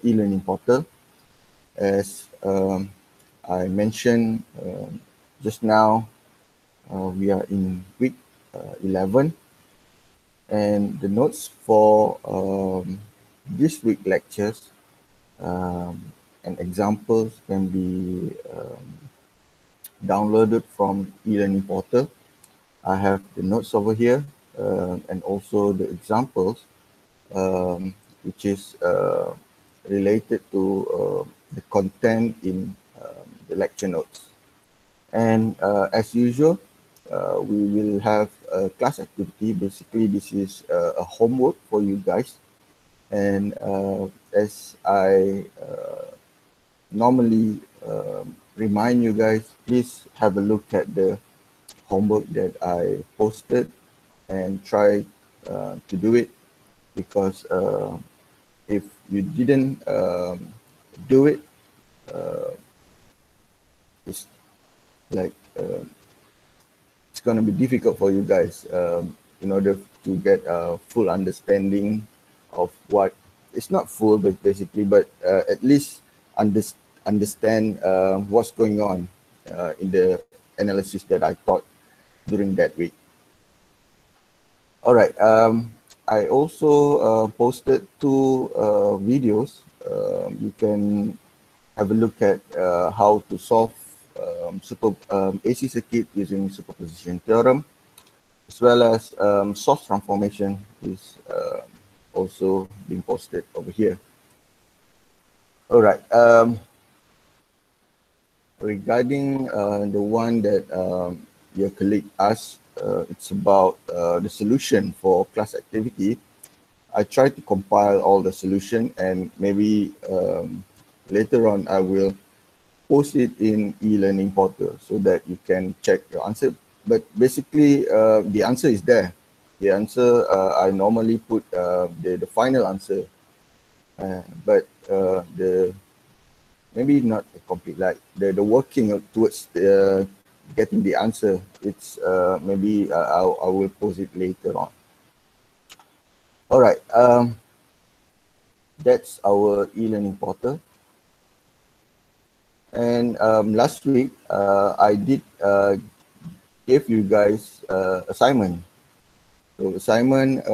e-learning portal. As I mentioned just now, we are in week 11, and the notes for this week lectures and examples can be downloaded from e-learning portal. I have the notes over here and also the examples, which is related to the content in the lecture notes. And as usual, we will have a class activity. Basically, this is a homework for you guys. And as I normally remind you guys, please have a look at the homework that I posted and try to do it, because if you didn't do it, it's like it's going to be difficult for you guys in order to get a full understanding of what it's not full, but basically, but at least understand what's going on in the analysis that I taught during that week. All right. I also posted two videos. You can have a look at how to solve AC circuit using superposition theorem, as well as source transformation is also being posted over here. All right. Regarding the one that your colleague asked, it's about the solution for class activity. I tried to compile all the solution, and maybe later on I will post it in e-learning portal so that you can check your answer. But basically, the answer is there. The answer, I normally put the final answer, but the maybe not a complete, like the working towards getting the answer. It's maybe I will post it later on. All right, that's our e-learning portal. And last week, I did give you guys assignment. So assignment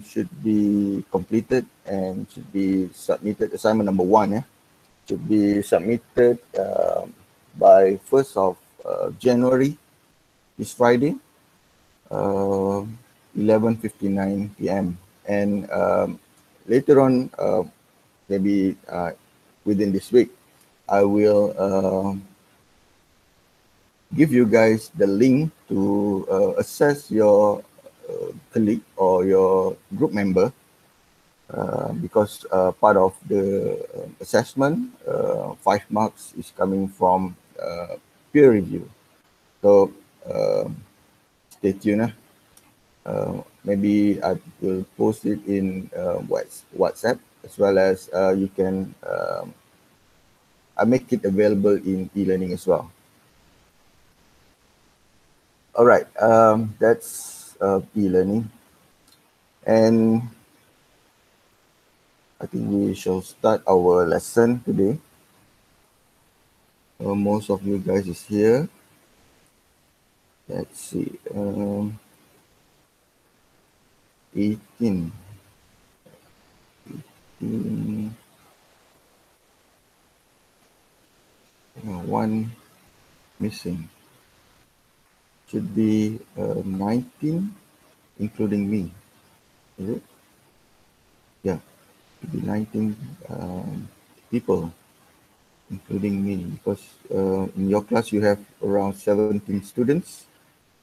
should be completed and should be submitted. Assignment number 1 should be submitted by 1st of January, this Friday, 11:59 p.m. And later on, maybe within this week, I will give you guys the link to assess your colleague or your group member, because part of the assessment, 5 marks is coming from peer review. So stay tuned. Maybe I will post it in WhatsApp, as well as you can I make it available in e-learning as well. All right, that's e-learning. And I think we shall start our lesson today. Most of you guys is here. Let's see. 18. One missing. Should be 19, including me. Is it? Yeah, should be 19 people, including me, because in your class you have around 17 students.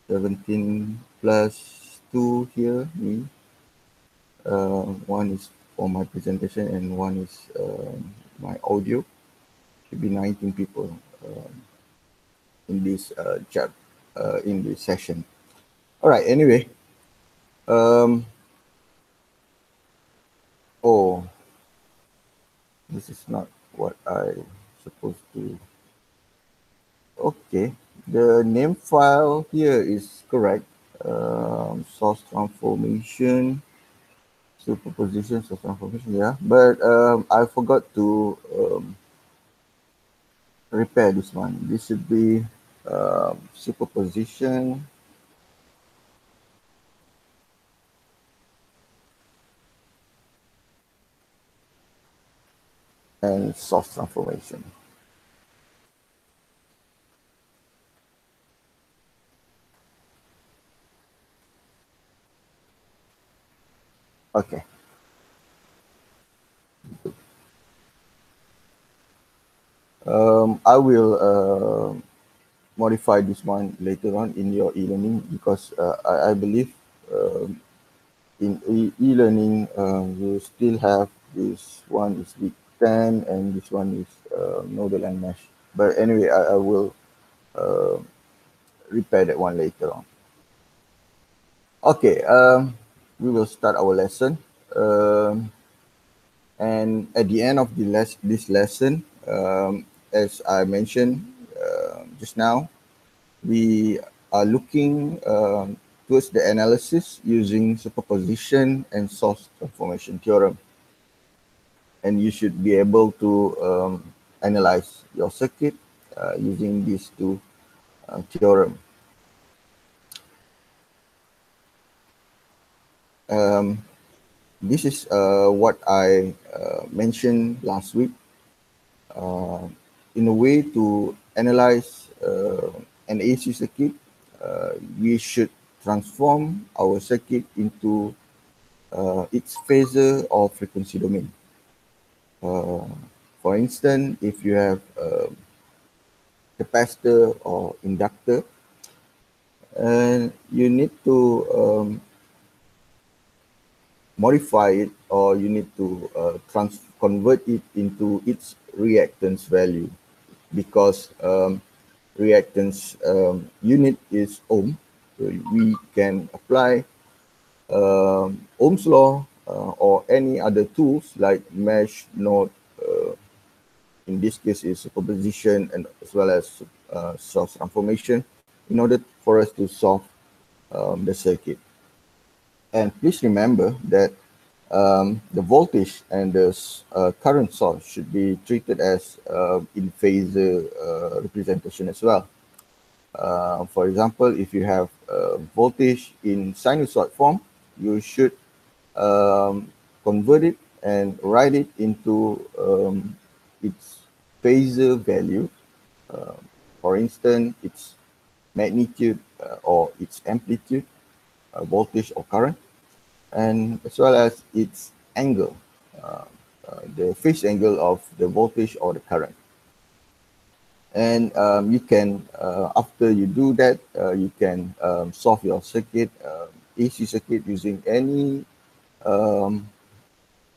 17 plus 2 here, me. One is for my presentation and one is my audio. Should be 19 people in this chat, in this session. All right, anyway. Oh, this is not what I supposed to. Okay, the name file here is correct. Source transformation. Superpositions of transformation, yeah. But I forgot to repair this one. This should be superposition and source transformation. Okay. I will modify this one later on in your e-learning because I believe in e-learning you still have this one is week 10 and this one is nodal and mesh. But anyway, I will uh, repair that one later on. Okay, we will start our lesson. And at the end of this lesson, as I mentioned just now, we are looking towards the analysis using superposition and source transformation theorem. And you should be able to analyze your circuit using these two theorems. This is what I mentioned last week. In a way to analyze an AC circuit, we should transform our circuit into its phasor or frequency domain. For instance, if you have a capacitor or inductor, and you need to modify it, or you need to convert it into its reactance value, because reactance unit is ohm. So we can apply Ohm's law or any other tools like mesh, node, in this case is superposition, and as well as source transformation, in order for us to solve the circuit. And please remember that the voltage and the current source should be treated as in phasor representation as well. For example, if you have voltage in sinusoid form, you should convert it and write it into its phasor value. For instance, its magnitude or its amplitude, voltage or current, and as well as its angle, the phase angle of the voltage or the current. And you can, after you do that, you can solve your circuit, AC circuit, using any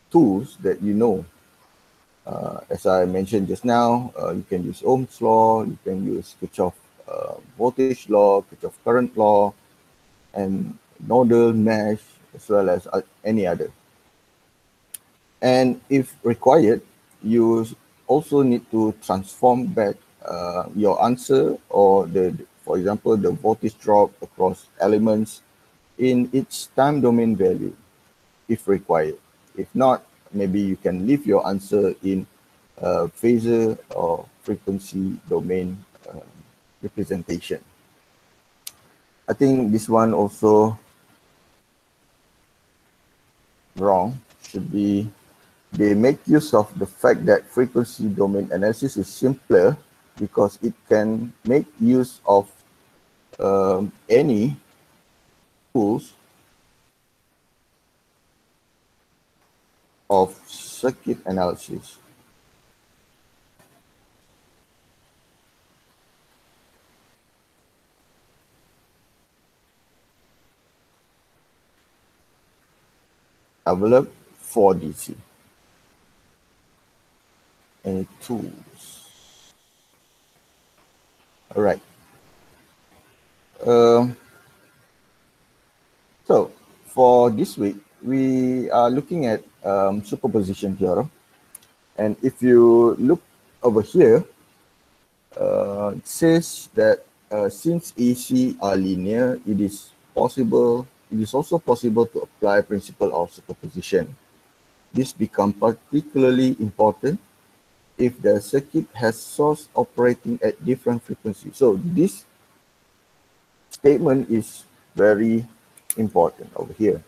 tools that you know. As I mentioned just now, you can use Ohm's law, you can use Kirchhoff voltage law, Kirchhoff current law, and nodal, mesh, as well as any other. And if required, you also need to transform back your answer, or for example, the voltage drop across elements in its time domain value, if required. If not, maybe you can leave your answer in phasor or frequency domain representation. I think this one also wrong. Should be, they make use of the fact that frequency domain analysis is simpler because it can make use of any tools of circuit analysis. Envelope for DC. Any tools? All right. So for this week, we are looking at superposition theorem. And if you look over here, it says that since AC are linear, it is possible it is also possible to apply principle of superposition. This becomes particularly important if the circuit has source operating at different frequencies. So this statement is very important over here.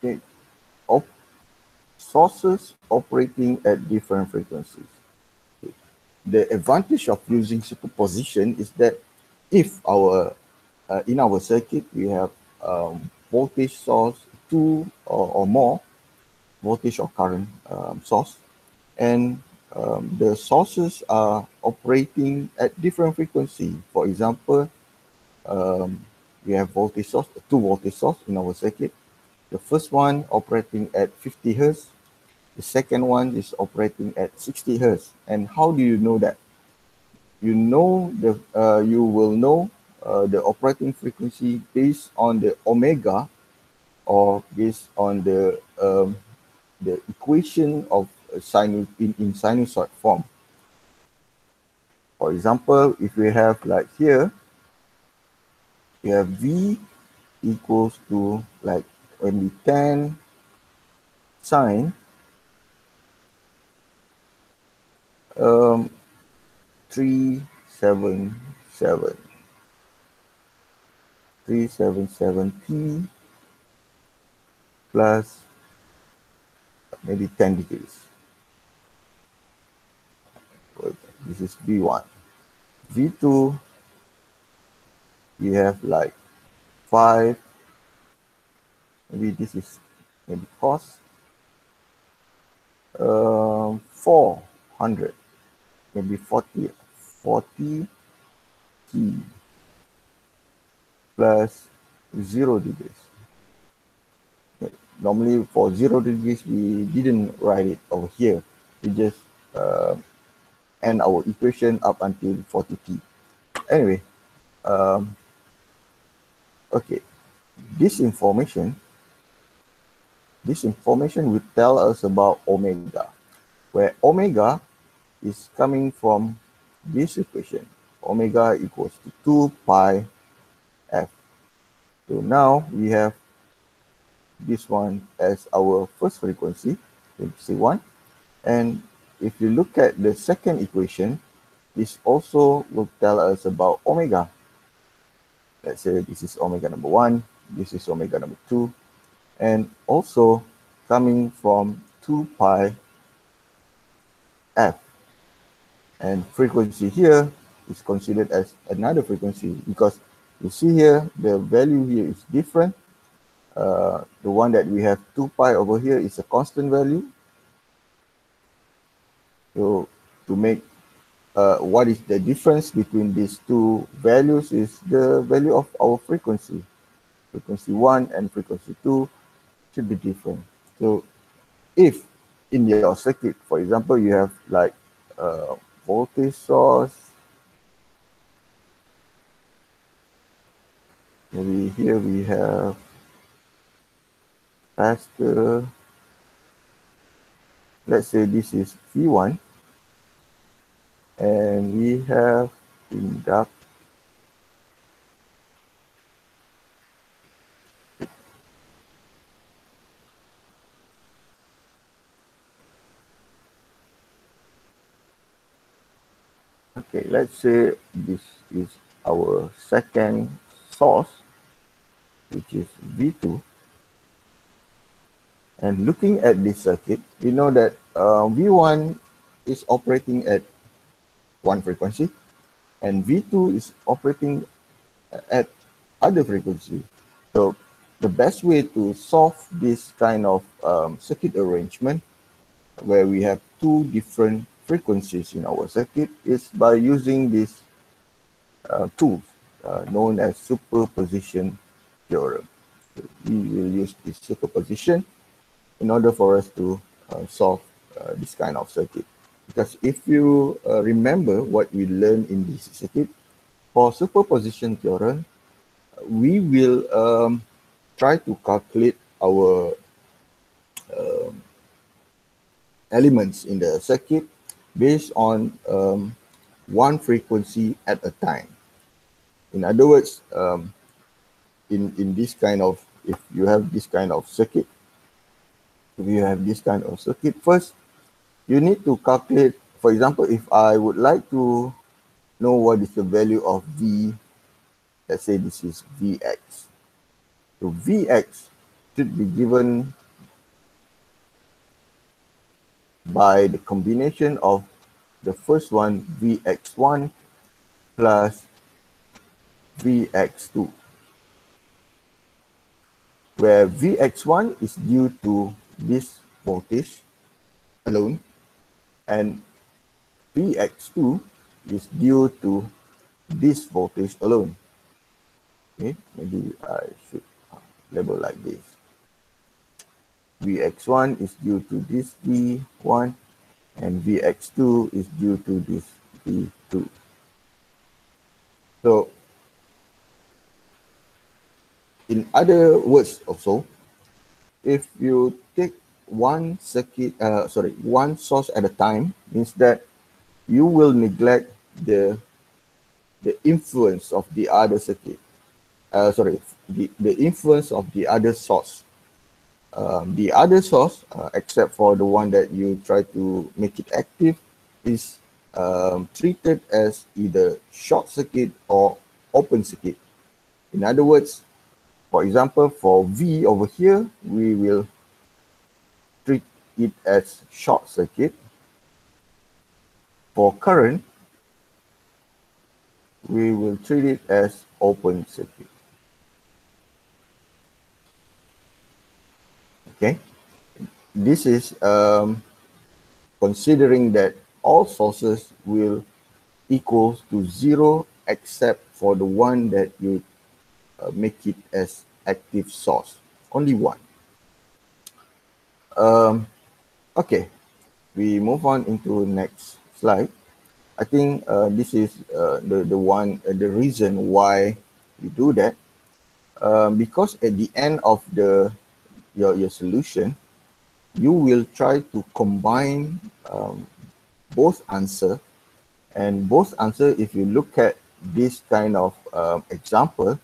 Okay. Sources operating at different frequencies. Okay. The advantage of using superposition is that if in our circuit we have voltage source, two or more voltage or current source, and the sources are operating at different frequency. For example, we have voltage source, two voltage source in our circuit. The first one operating at 50 Hertz. The second one is operating at 60 Hertz. And how do you know that? You will know the operating frequency based on the omega, or based on the equation of in sinusoid form. For example, if we have like here, we have V equals to like when we tan sine 377P plus maybe 10 degrees. This is V1. V2, we have like 5, maybe this is maybe cos 400, maybe 40 T plus 0 degrees. Normally for 0 degrees, we didn't write it over here. We just end our equation up until 40T. Anyway, okay, this information will tell us about omega, where omega is coming from this equation. Omega equals to 2 pi f. So now we have this one as our first frequency, SMJE01. And if you look at the second equation, this also will tell us about omega. Let's say this is omega number 1, this is omega number 2, and also coming from 2 pi f. And frequency here is considered as another frequency because you see here, the value here is different. The one that we have 2 pi over here is a constant value. So to make what is the difference between these two values is the value of our frequency. Frequency 1 and frequency 2 should be different. So if in your circuit, for example, you have like voltage source, maybe here we have capacitor. Let's say this is V1, and we have inductor. Okay, let's say this is our second source, which is V2. And looking at this circuit, we know that V1 is operating at one frequency, and V2 is operating at other frequency. So the best way to solve this kind of circuit arrangement, where we have two different frequencies in our circuit, is by using this tool known as superposition theorem. So we will use this superposition in order for us to solve this kind of circuit. Because if you remember what we learned in this circuit, for superposition theorem, we will try to calculate our elements in the circuit based on one frequency at a time. In other words, in this kind of, if you have this kind of circuit, first you need to calculate. For example, if I would like to know what is the value of V, let's say this is Vx. So Vx should be given by the combination of the first one, Vx1 plus Vx2, where Vx1 is due to this voltage alone, and Vx2 is due to this voltage alone. Okay, maybe I should label like this. Vx1 is due to this V1, and Vx2 is due to this V2. So, in other words also, if you take one source at a time, means that you will neglect the influence of the other circuit. The influence of the other source. The other source, except for the one that you try to make it active, is treated as either short circuit or open circuit. In other words, for example, for V over here, we will treat it as short circuit. For current, we will treat it as open circuit. Okay, this is considering that all sources will equal to 0 except for the one that you make it as active source, only one. Okay, we move on into next slide. I think this is the reason why we do that, because at the end of your solution, you will try to combine both answer, and both answer, if you look at this kind of example,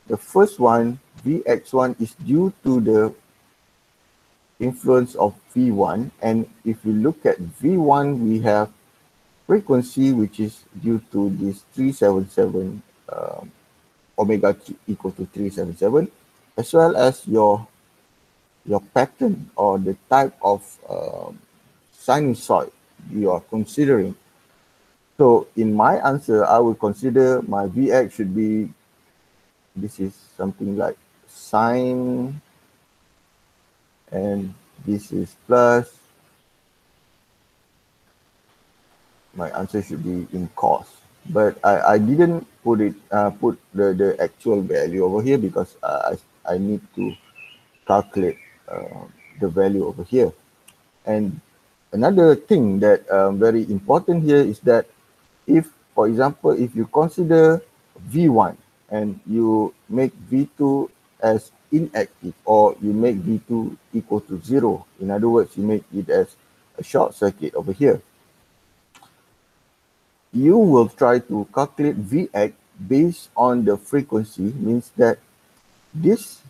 the first one, Vx1, is due to the influence of V1, and if you look at V1, we have frequency which is due to this 377 omega t equal to 377, as well as your pattern or the type of sinusoid you are considering. So in my answer, I will consider my Vx should be, this is something like sine, and this is plus. My answer should be in cos, but I didn't put it put the actual value over here because I need to calculate the value over here. And another thing that very important here is that if, for example, if you consider V1 and you make V2 as inactive, or you make V2 equal to 0, in other words, you make it as a short circuit over here, you will try to calculate Vx based on the frequency, means that this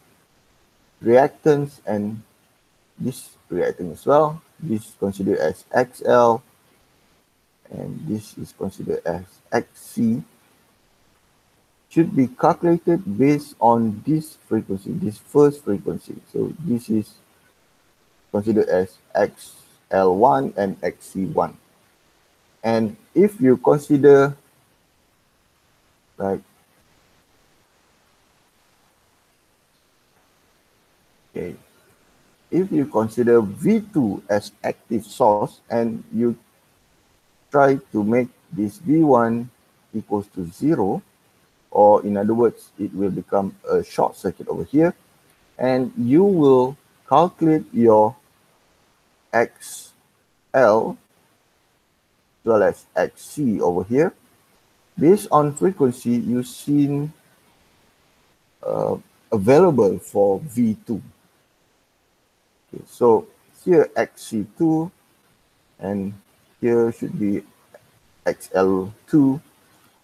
reactance and this reactance as well, this is considered as XL, and this is considered as XC, should be calculated based on this frequency, this first frequency. So this is considered as XL1 and XC1. And if you consider like, okay, if you consider V2 as active source and you try to make this V1 equals to 0, or in other words, it will become a short circuit over here, and you will calculate your XL as well as XC over here based on frequency you've seen available for V2. Okay, so here XC2 and here should be XL2,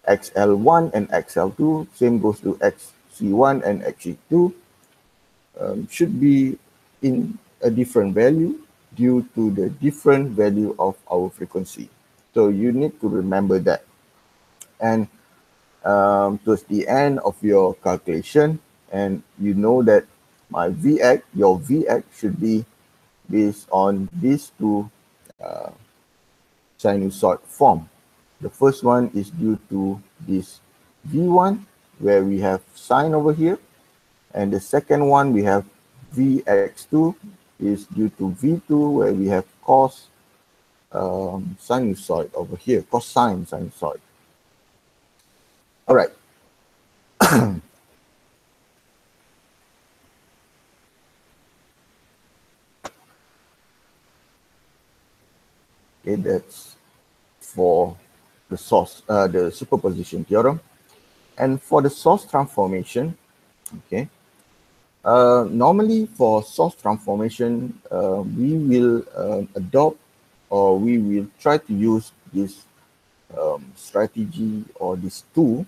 XL1 and XL2. Same goes to XC1 and XC2. Should be in a different value due to the different value of our frequency. So you need to remember that. And towards the end of your calculation, and you know that my Vx, your Vx should be based on these two sinusoid form. The first one is due to this V1, where we have sine over here. And the second one, we have Vx2 is due to V2, where we have cos sinusoid over here, cosine sinusoid. All right. Okay, that's for the source, the superposition theorem. And for the source transformation, okay, normally for source transformation, we will adopt, or we will try to use this strategy or this tool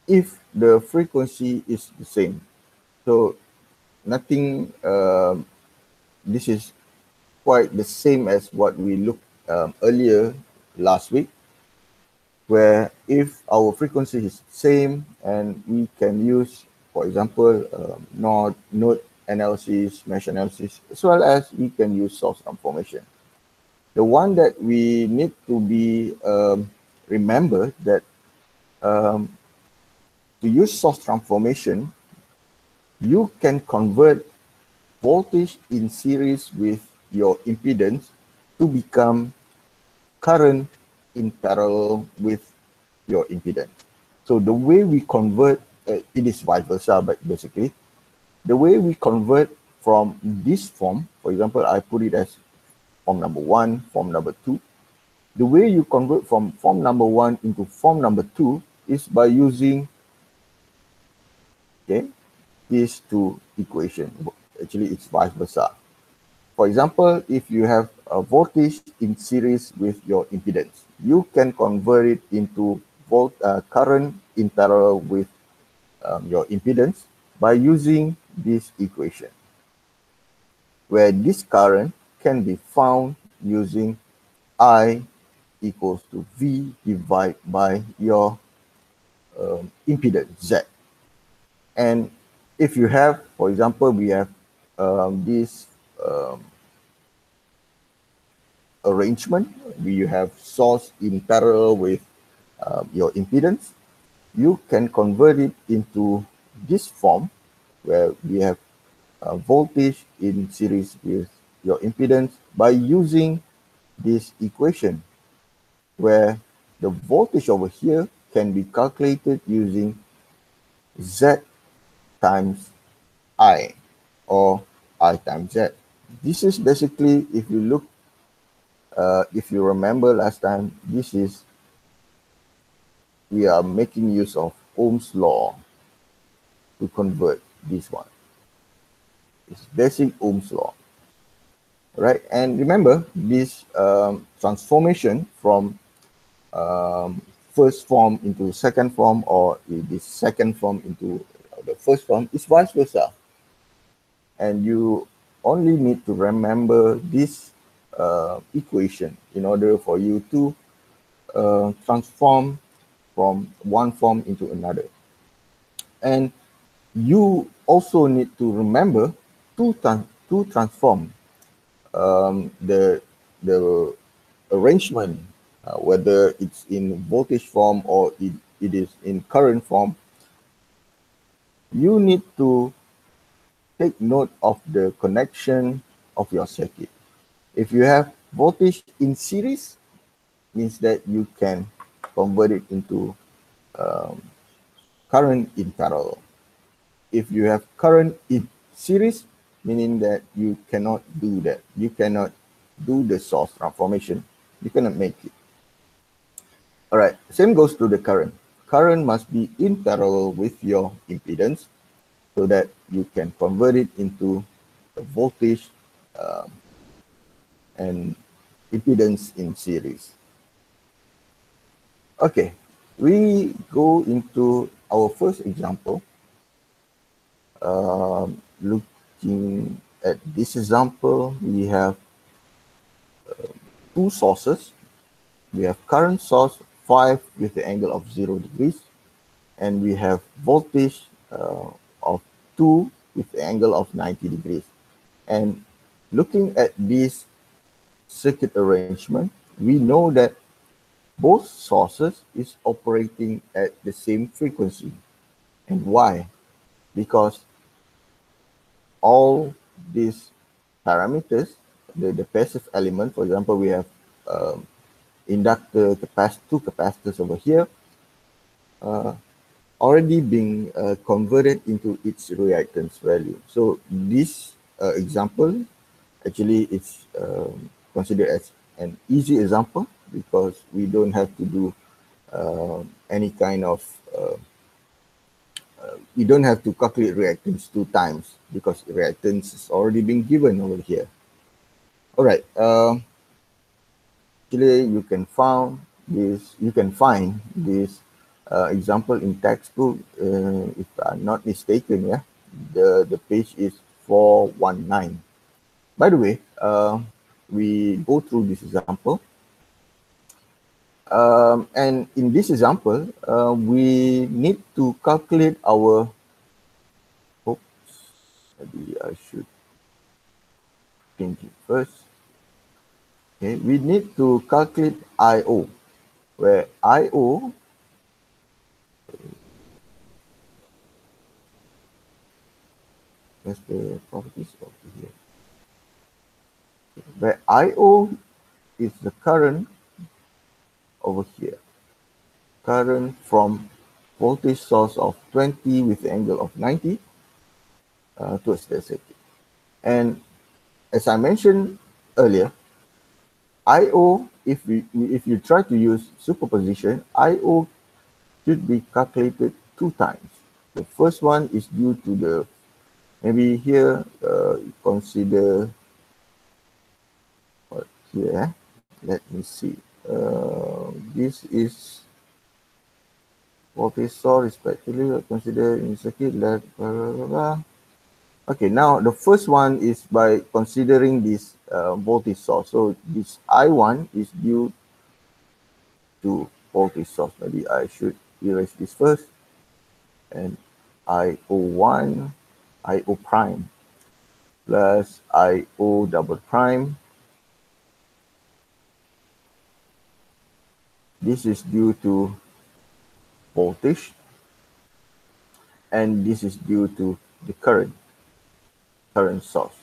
if the frequency is the same. So nothing, this is quite the same as what we looked earlier last week, where if our frequency is the same and we can use, for example, node analysis, mesh analysis, as well as we can use source transformation. The one that we need to be remember that to use source transformation, you can convert voltage in series with your impedance to become current in parallel with your impedance. So the way we convert, it is vice versa, but basically, the way we convert from this form, for example, I put it as form number 1, form number 2. The way you convert from form number 1 into form number 2 is by using, okay, these two equations. Actually, it's vice versa. For example, if you have a voltage in series with your impedance, you can convert it into current in parallel with your impedance by using this equation, where this current can be found using I equals to V divided by your impedance Z. And if you have, for example, we have this arrangement, you have source in parallel with your impedance, you can convert it into this form where we have voltage in series with your impedance by using this equation, where the voltage over here can be calculated using Z times I, or I times Z. This is basically, if you look, if you remember last time, this is, we are making use of Ohm's law to convert this one. It's basic Ohm's law, right? And remember this transformation from first form into second form, or the second form into the first form, is vice versa. And you only need to remember this equation in order for you to transform from one form into another. And you also need to remember to transform the arrangement, whether it's in voltage form or it is in current form. You need to take note of the connection of your circuit. If you have voltage in series, means that you can convert it into current in parallel. If you have current in series, meaning that you cannot do that. You cannot do the source transformation. You cannot make it. All right, same goes to the current. Current must be in parallel with your impedance so that you can convert it into a voltage and impedance in series. Okay, we go into our first example. Looking at this example, we have two sources. We have current source 5 with the angle of 0 degrees, and we have voltage of 2 with the angle of 90 degrees. And looking at this circuit arrangement, we know that both sources is operating at the same frequency. And why? Because all these parameters, the passive element, for example, we have inductor, two capacitors over here, already being converted into its reactance value. So this example, actually it's considered as an easy example because we don't have to do any kind of, we don't have to calculate reactance 2 times because reactance is already been given over here. All right, actually you can find this example in textbook, if I'm not mistaken. Yeah, the page is 419. By the way, we go through this example, and in this example, we need to calculate our, oops, maybe I should change it first. Okay, we need to calculate I/O, where I/O that's the properties over here. Where I/O is the current over here. Current from voltage source of 20 with the angle of 90 towards the circuit. And as I mentioned earlier, I/O, if you try to use superposition, I/O should be calculated 2 times. The first one is due to the, maybe here consider what here. Let me see. This is voltage source respectively. Consider in circuit. Blah, blah, blah, blah. Okay, now the first one is by considering this voltage source. So this I1 is due to voltage source. Maybe I should erase this first. And IO1, IO prime plus IO double prime. This is due to voltage, and this is due to the current source.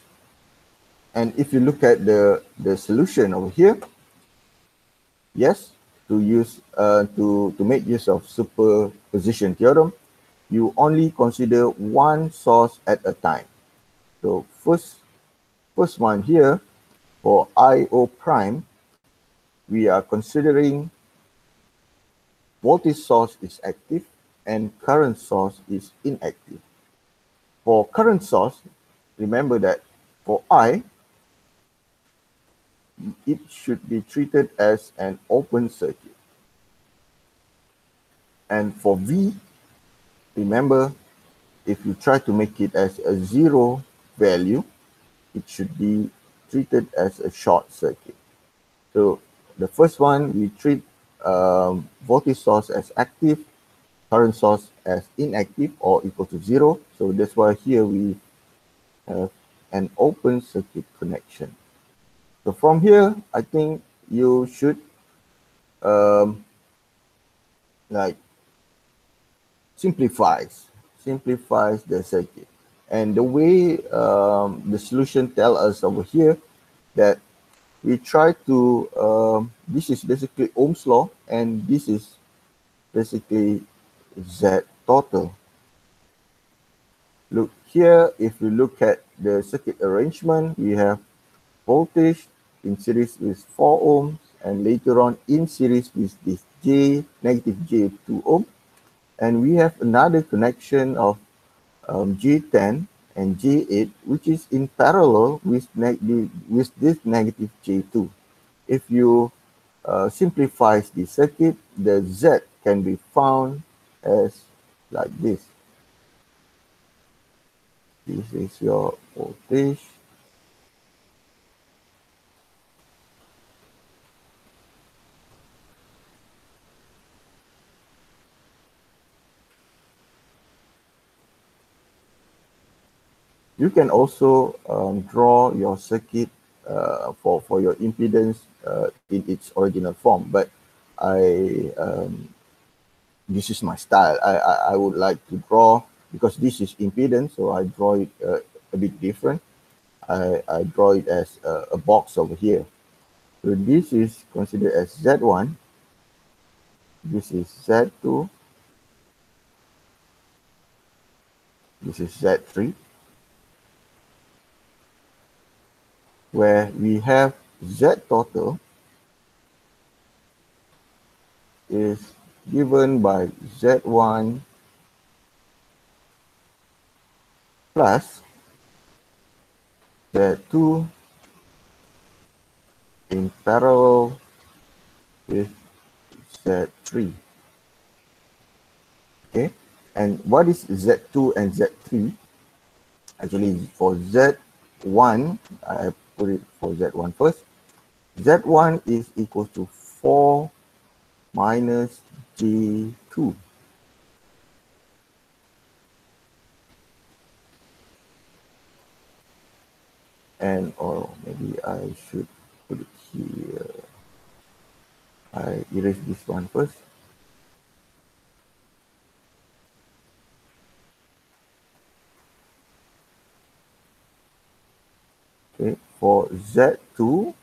And if you look at the solution over here, yes, to use to make use of superposition theorem, you only consider one source at a time. So first one here for IO prime, we are considering voltage source is active and current source is inactive. For current source, remember that for I, it should be treated as an open circuit. And for V, remember, if you try to make it as a 0 value, it should be treated as a short circuit. So the first one, we treat voltage source as active, current source as inactive or equal to 0. So that's why here we have an open circuit connection. So from here, I think you should like simplifies the circuit. And the way the solution tell us over here that we try to, this is basically Ohm's law, and this is basically Z total. Look here, if we look at the circuit arrangement, we have voltage in series with 4 ohms, and later on in series with this negative J2 ohm. And we have another connection of J10 and J8, which is in parallel with this negative J2. if you simplify the circuit, the Z can be found as like this. This is your voltage. You can also draw your circuit for your impedance in its original form, but this is my style. I would like to draw, because this is impedance, so I draw it a bit different. I draw it as a box over here. So this is considered as Z1. This is Z2. This is Z3. Where we have Z total is given by Z1 plus Z2 in parallel with Z3. Okay, and what is Z2 and Z3? Actually, for Z1, I put it for Z1 first. Z1 is equal to 4 minus G2. And, or maybe I should put it here. I erase this one first. Okay, for Z2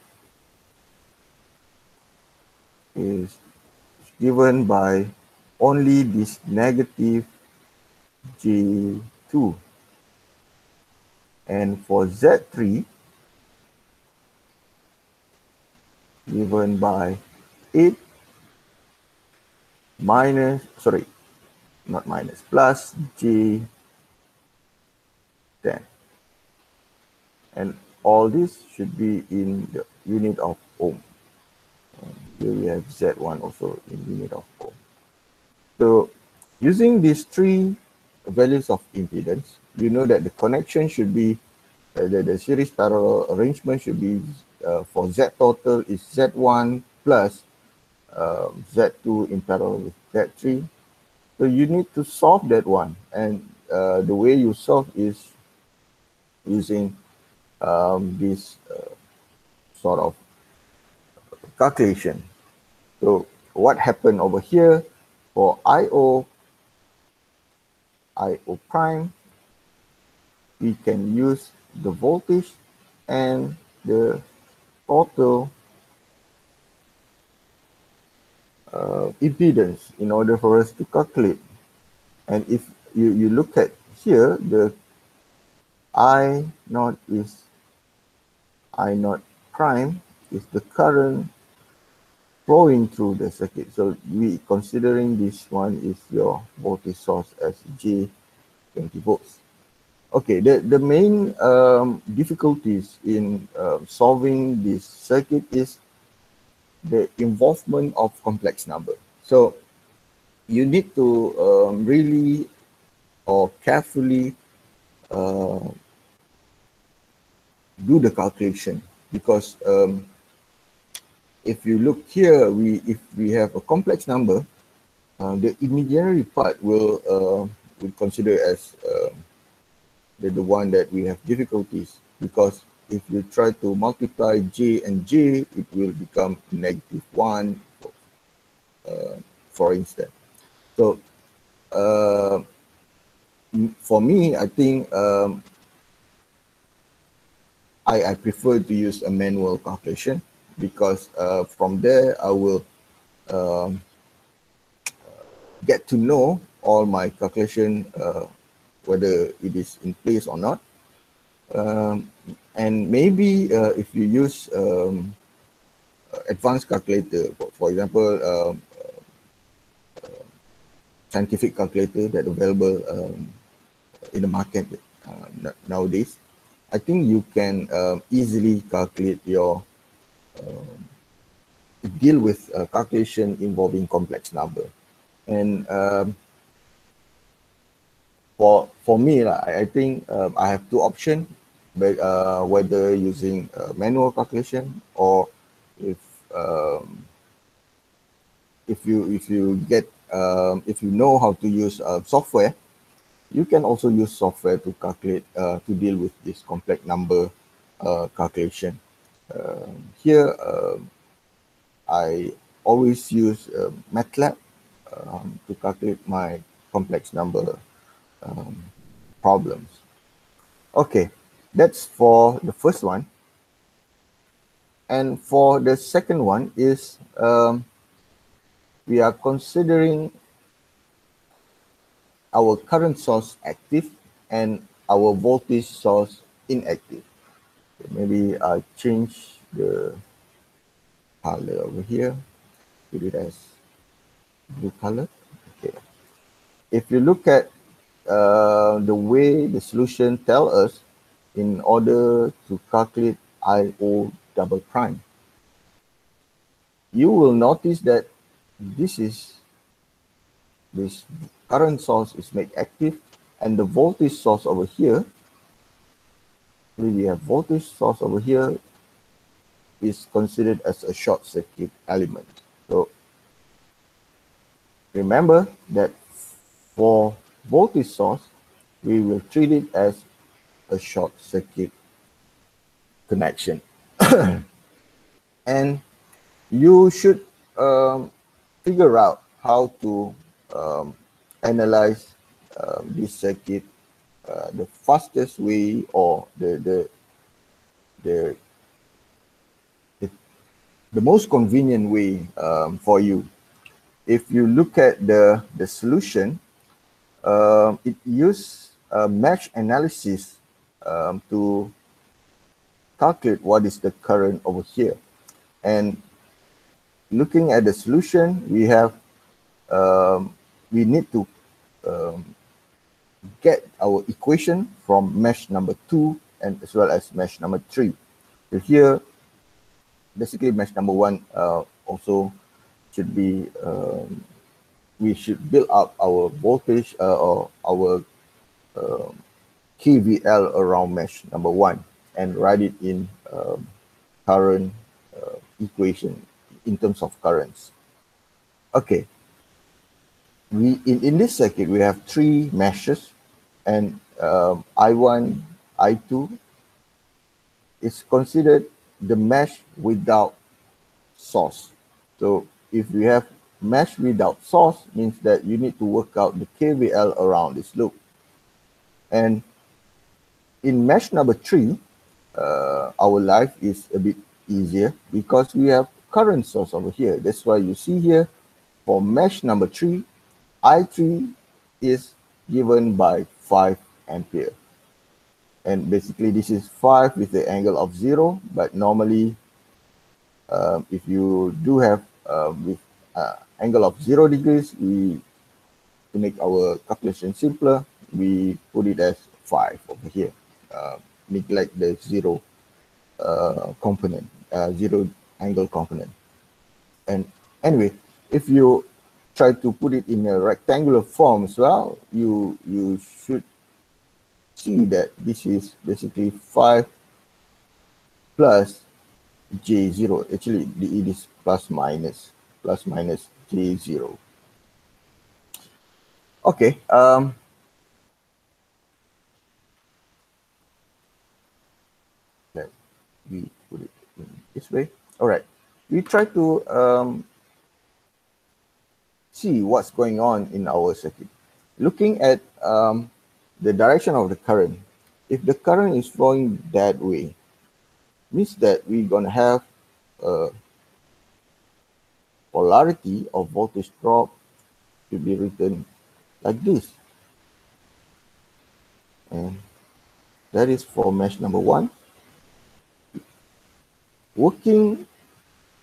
is given by only this negative G2. And for Z3, given by 8 minus, sorry, not minus, plus G10. And all this should be in the unit of ohm. Here we have Z1 also in unit of ohm. So using these three values of impedance, you know that the connection should be, the series parallel arrangement should be for Z total is Z1 plus Z2 in parallel with Z3. So you need to solve that one. And the way you solve is using this sort of calculation. So what happened over here for IO prime, we can use the voltage and the total impedance in order for us to calculate. And if you look at here, the I naught prime is the current flowing through the circuit. So we considering this one is your voltage source as J 20 volts. Okay, the main difficulties in solving this circuit is the involvement of complex number. So you need to really or carefully do the calculation, because if you look here, if we have a complex number, the imaginary part will consider as the one that we have difficulties, because if you try to multiply J and J, it will become -1, for instance. So for me, I think I prefer to use a manual calculation, because from there I will get to know all my calculation, whether it is in place or not. And maybe if you use advanced calculator, for example, scientific calculator that available in the market nowadays, I think you can easily calculate your deal with calculation involving complex number. And for me, I think I have two options, but whether using manual calculation or if if you know how to use software, you can also use software to calculate to deal with this complex number calculation. Here, I always use MATLAB to calculate my complex number problems. Okay, that's for the first one. And for the second one is we are considering our current source active and our voltage source inactive. Okay, maybe I change the color over here, put it as blue color. Okay. If you look at the way the solution tell us in order to calculate IO double prime, you will notice that this current source is made active, and the voltage source over here, we have voltage source over here, is considered as a short circuit element. So remember that for voltage source, we will treat it as a short circuit connection. And you should figure out how to analyze this circuit the fastest way, or the most convenient way for you. If you look at the solution, it uses mesh analysis to calculate what is the current over here. And looking at the solution, we have we need to get our equation from mesh number 2 and as well as mesh number 3. So here, basically mesh number 1 also should be, we should build up our voltage or our KVL around mesh number 1 and write it in current equation in terms of currents. Okay, in this circuit we have 3 meshes, and I1, I2 is considered the mesh without source. So if we have mesh without source, means that you need to work out the KVL around this loop. And in mesh number 3, our life is a bit easier because we have current source over here. That's why you see here for mesh number 3, I3 is given by 5 ampere. And basically this is 5 with the angle of 0, but normally if you do have with angle of 0 degrees, to make our calculation simpler, we put it as 5 over here, neglect the 0 component, 0 angle component. And anyway, if you try to put it in a rectangular form as well, you should see that this is basically 5 plus J0. Actually, it is plus minus J0. Okay. Let me put it in this way. All right. We try to see what's going on in our circuit. Looking at the direction of the current, if the current is flowing that way, means that we're going to have a polarity of voltage drop to be written like this. And that is for mesh number 1. Working,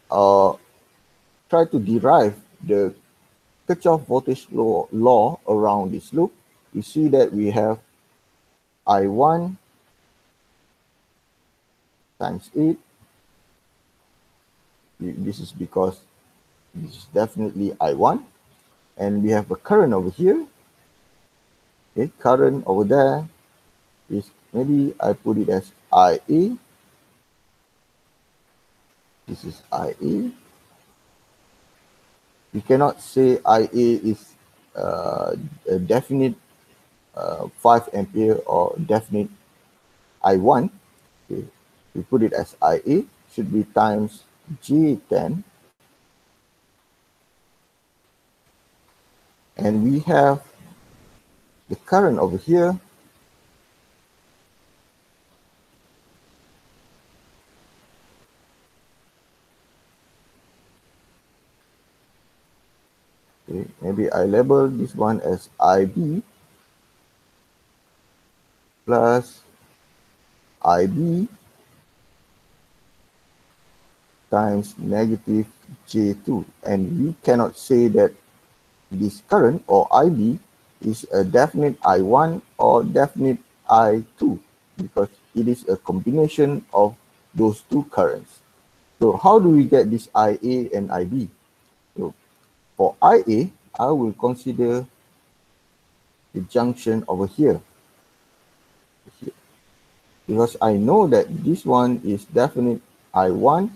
try to derive the Kirchhoff voltage law around this loop. You see that we have I1 times 8 This is because this is definitely I1, and we have a current over here. Okay, current over there is, maybe I put it as IA. This is IA. We cannot say IA is a definite 5 ampere or definite I1. Okay. We put it as IA, should be times G10. And we have the current over here. Okay, maybe I label this one as IB plus IB times negative J2. And we cannot say that this current or IB is a definite I1 or definite I2 because it is a combination of those two currents. So how do we get this IA and IB? So for IA, I will consider the junction over here. Because I know that this one is definite I1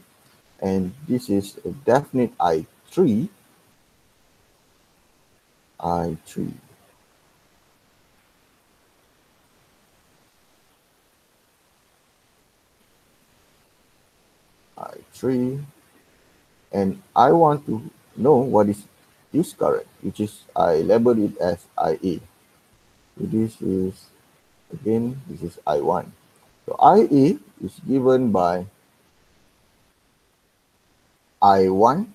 and this is a definite I3. I3. I3. And I want to know what is this current, which is I labeled it as IA. So this is, again, this is I1. So IA is given by I1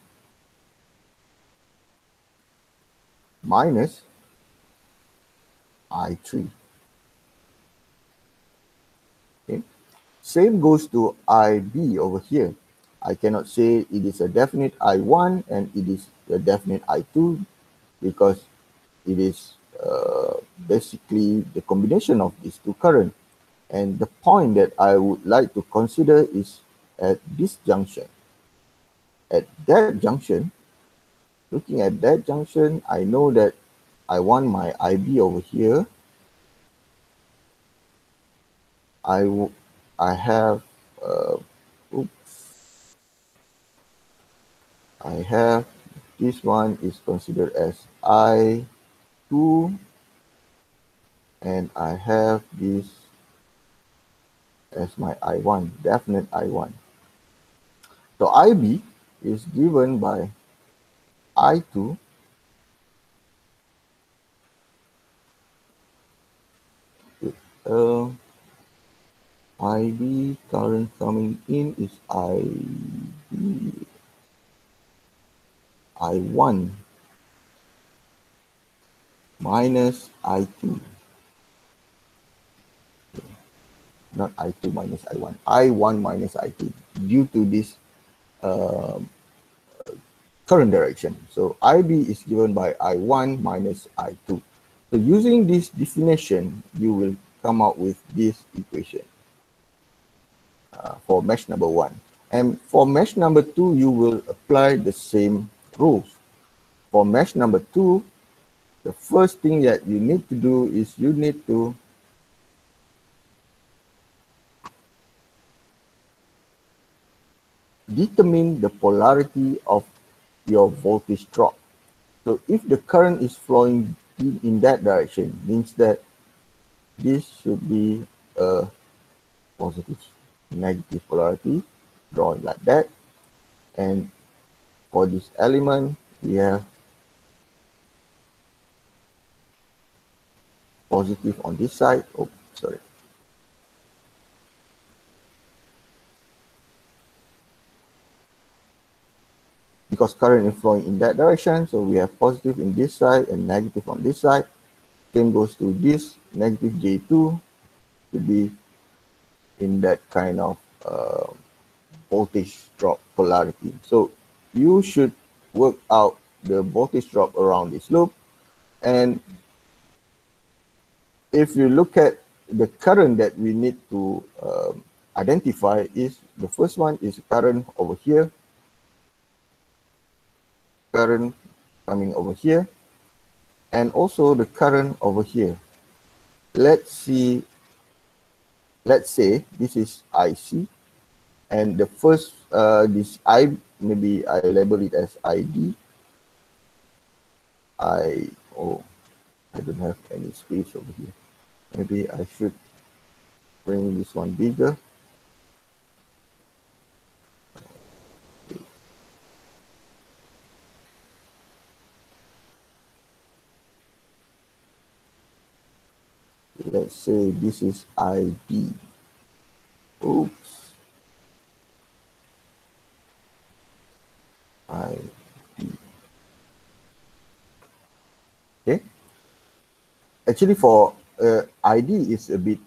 minus I3. Okay. Same goes to IB over here. I cannot say it is a definite I1 and it is a definite I2 because it is basically the combination of these two currents. And the point that I would like to consider is at this junction. At that junction, looking at that junction, I know that I want my IB over here. I have this one is considered as I2, and I have this as my I1, definite I1. So IB is given by I2 IB current coming in is IB I1 minus I2. Not I2 minus I1. I1 minus I2 due to this current direction. So IB is given by I1 minus I2. So using this definition, you will come out with this equation for mesh number 1. And for mesh number 2, you will apply the same rules. For mesh number 2, the first thing that you need to do is you need to determine the polarity of your voltage drop. So if the current is flowing in that direction, means that this should be a positive, negative polarity, draw it like that. And for this element, we have positive on this side. Oh, sorry. Because current is flowing in that direction, so we have positive in this side and negative on this side. Same goes to this, negative J2 to be in that kind of voltage drop polarity. So you should work out the voltage drop around this loop. And if you look at the current that we need to identify, is the first one is current over here. current coming over here, and also the current over here. Let's say this is IC, and the first this maybe I label it as ID. I don't have any space over here. Maybe I should bring this one bigger. Let's say this is ID. Oops. ID. Okay. Actually, for ID is a bit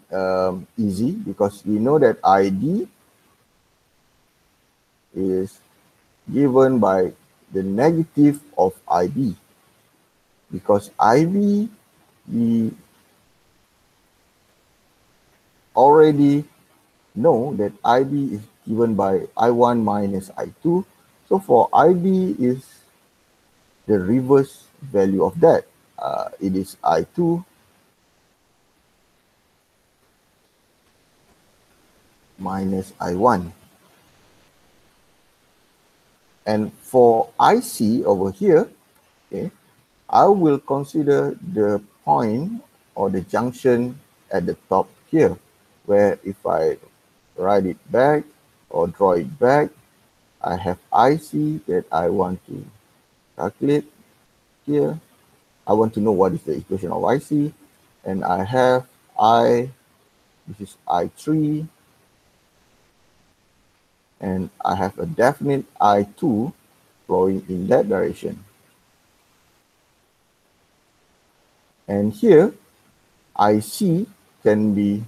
easy because we know that ID is given by the negative of IB, because IB we already know that IB is given by I1 minus I2. So for IB is the reverse value of that. It is I2 minus I1. And for IC over here, okay, I will consider the point or the junction at the top here, where if I write it back or draw it back, I have IC that I want to calculate here. I want to know what is the equation of IC, and I have this is I3, and I have a definite I2 flowing in that direction. And here, IC can be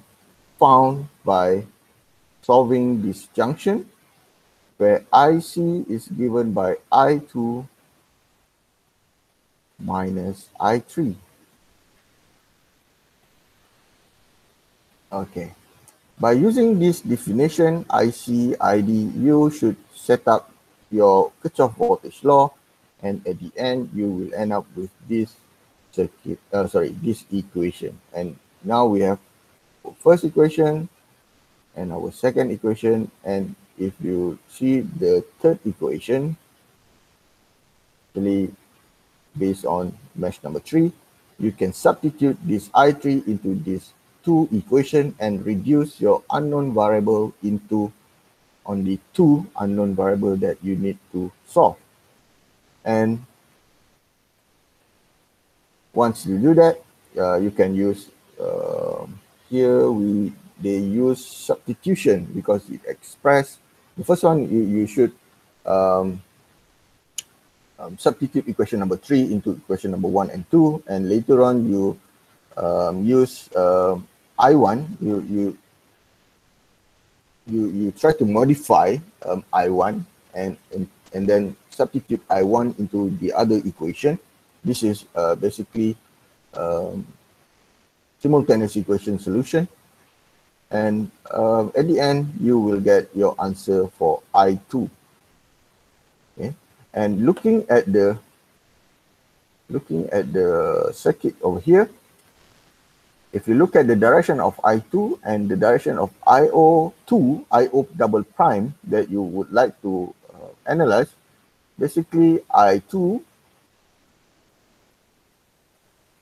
found by solving this junction, where IC is given by I2 minus I3. Okay. By using this definition, IC, ID, you should set up your Kirchhoff voltage law, and at the end, you will end up with this circuit, this equation. And now we have our first equation and our second equation. And if you see the third equation, actually based on mesh number 3, you can substitute this I3 into this 2 equation and reduce your unknown variable into only 2 unknown variable that you need to solve. And once you do that, you can use here they use substitution, because it express the first one. You should substitute equation number 3 into equation number 1 and 2, and later on you use I1. You try to modify I1 and then substitute I1 into the other equation. This is basically simultaneous equation solution, and at the end you will get your answer for I2. Okay, and looking at the circuit over here, if you look at the direction of I2 and the direction of IO2, IO double prime that you would like to analyze, basically I2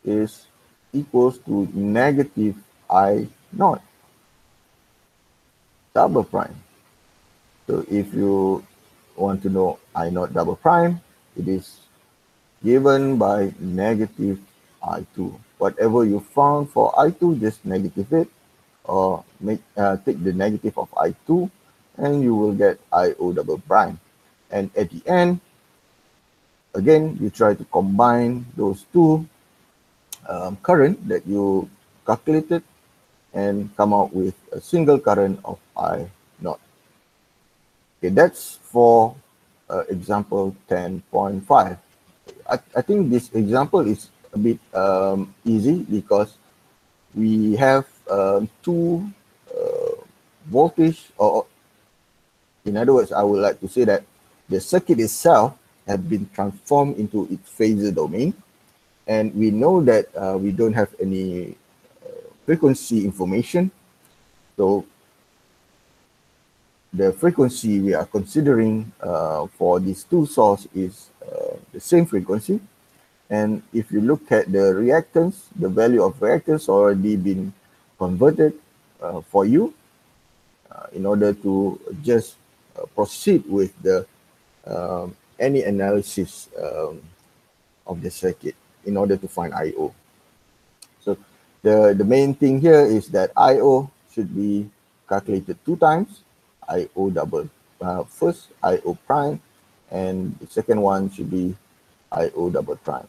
is equals to negative I naught double prime. So if you want to know I naught double prime, it is given by negative I2. Whatever you found for I2, just negative it, or take the negative of I2, and you will get IO double prime. And at the end, again, you try to combine those two current that you calculated and come out with a single current of I naught. Okay, that's for example 10.5. I think this example is a bit easy because we have two voltage, or in other words, I would like to say that the circuit itself have been transformed into its phasor domain. And we know that we don't have any frequency information. So the frequency we are considering for these two sources is the same frequency. And if you look at the reactance, the value of reactance already been converted for you in order to just proceed with the any analysis of the circuit in order to find I/O. So the main thing here is that I/O should be calculated 2 times, I/O double. First I/O prime, and the second one should be I/O double prime.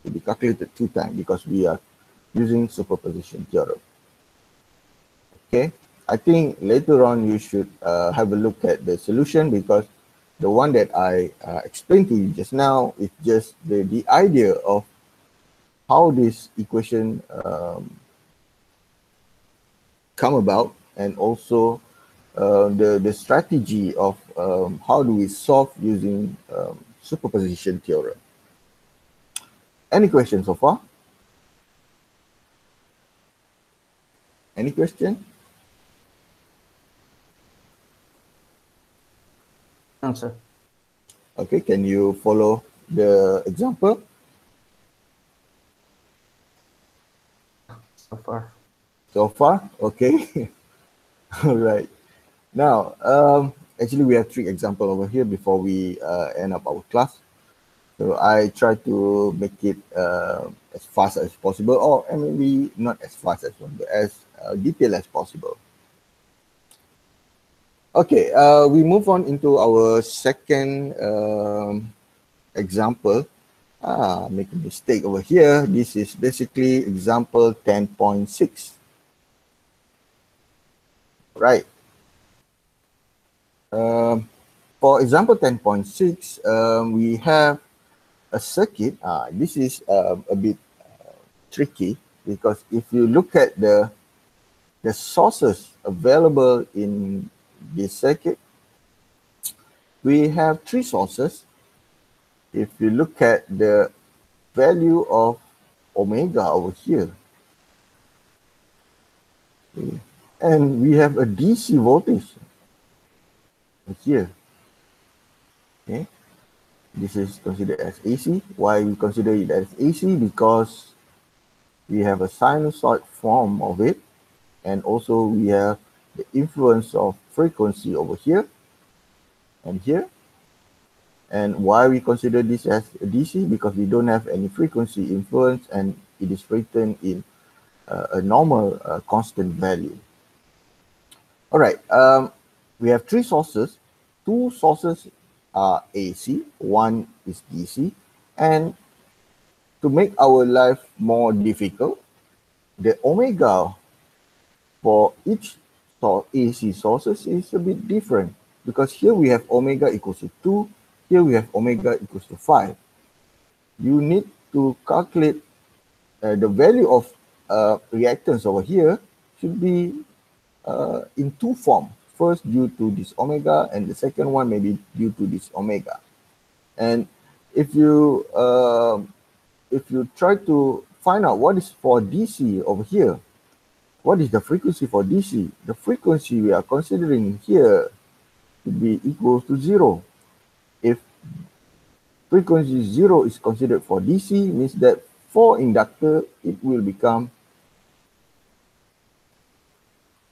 To be calculated 2 times because we are using superposition theorem. Okay, I think later on you should have a look at the solution, because the one that I explained to you just now is just the idea of how this equation come about, and also the strategy of how do we solve using superposition theorem. Any questions so far? Any question? Answer. Okay, can you follow the example? So far. So far, okay. All right. Now, actually we have 3 examples over here before we end up our class. So I try to make it as fast as possible, or maybe not as fast as possible, but as detailed as possible. Okay, we move on into our second example. Make a mistake over here. This is basically example 10.6. Right. For example 10.6, we have a circuit. This is a bit tricky, because if you look at the sources available in this circuit, we have 3 sources. If you look at the value of omega over here, okay, and we have a DC voltage here. Okay, this is considered as AC. Why we consider it as AC? Because we have a sinusoid form of it, and also we have the influence of frequency over here and here. And why we consider this as a DC? Because we don't have any frequency influence, and it is written in a normal constant value. All right, we have 3 sources. 2 sources are AC, 1 is DC. And to make our life more difficult, the omega for each AC sources is a bit different, because here we have omega equals to 2, here we have omega equals to 5. You need to calculate the value of reactance over here should be in 2 forms. First, due to this omega, and the second one maybe due to this omega. And if you try to find out what is for DC over here, what is the frequency for DC? The frequency we are considering here should be equal to 0. If frequency 0 is considered for DC, means that for inductor, it will become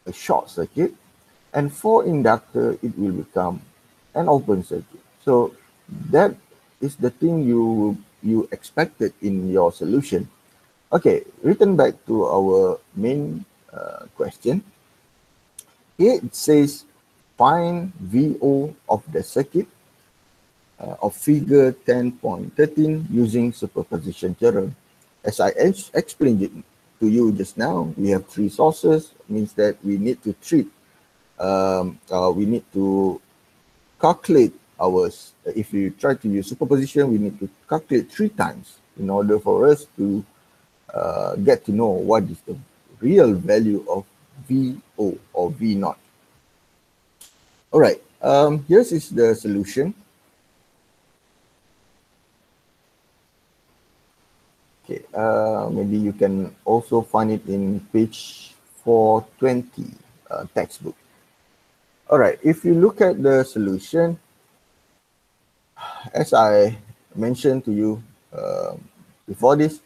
a short circuit, and for inductor, it will become an open circuit. So that is the thing you expected in your solution. Okay, return back to our main question. Here it says find VO of the circuit of figure 10.13 using superposition theorem. As I explained it to you just now, we have 3 sources, means that we need to treat, we need to calculate ours. If you try to use superposition, we need to calculate 3 times in order for us to get to know what is the real value of VO or V naught. All right, here is the solution. maybe you can also find it in page 420 textbook. All right, if you look at the solution, as I mentioned to you before this,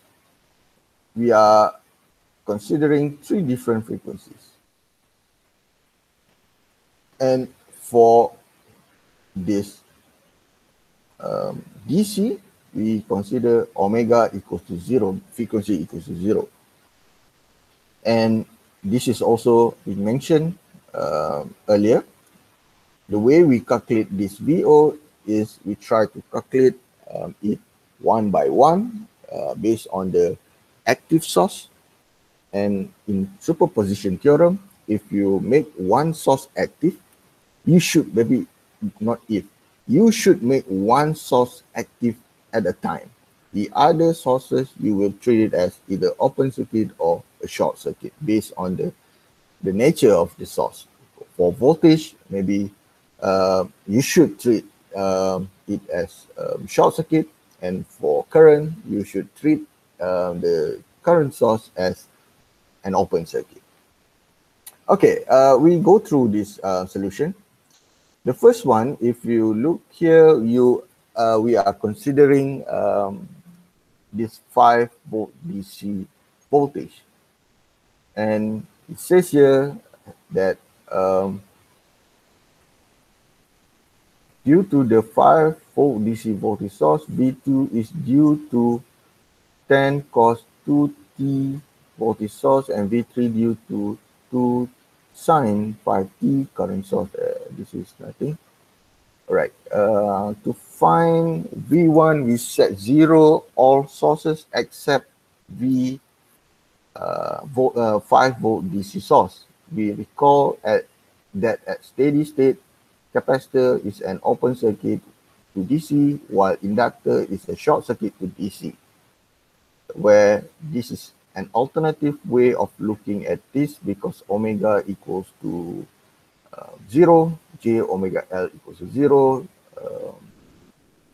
we are considering 3 different frequencies. And for this DC, we consider omega equals to 0, frequency equals to 0. And this is also been mentioned earlier. The way we calculate this VO is we try to calculate it one by one based on the active source. And in superposition theorem, if you make one source active, you should, maybe not if, you should make one source active at a time. The other sources, you will treat it as either open circuit or a short circuit based on the nature of the source. For voltage, maybe you should treat it as short circuit, and for current, you should treat the current source as an open circuit. Okay, we go through this solution. The first one, if you look here, we are considering this 5 volt DC voltage, and it says here that due to the 5 volt DC voltage source, V2 is due to 10 cos 2t voltage source, and V3 due to 2 sin 5t current source. This is nothing. All right. To find V1, we set 0 all sources except 5 volt DC source. We recall that at steady state, capacitor is an open circuit to DC, while inductor is a short circuit to DC, where this is an alternative way of looking at this because omega equals to 0, j omega L equals to 0,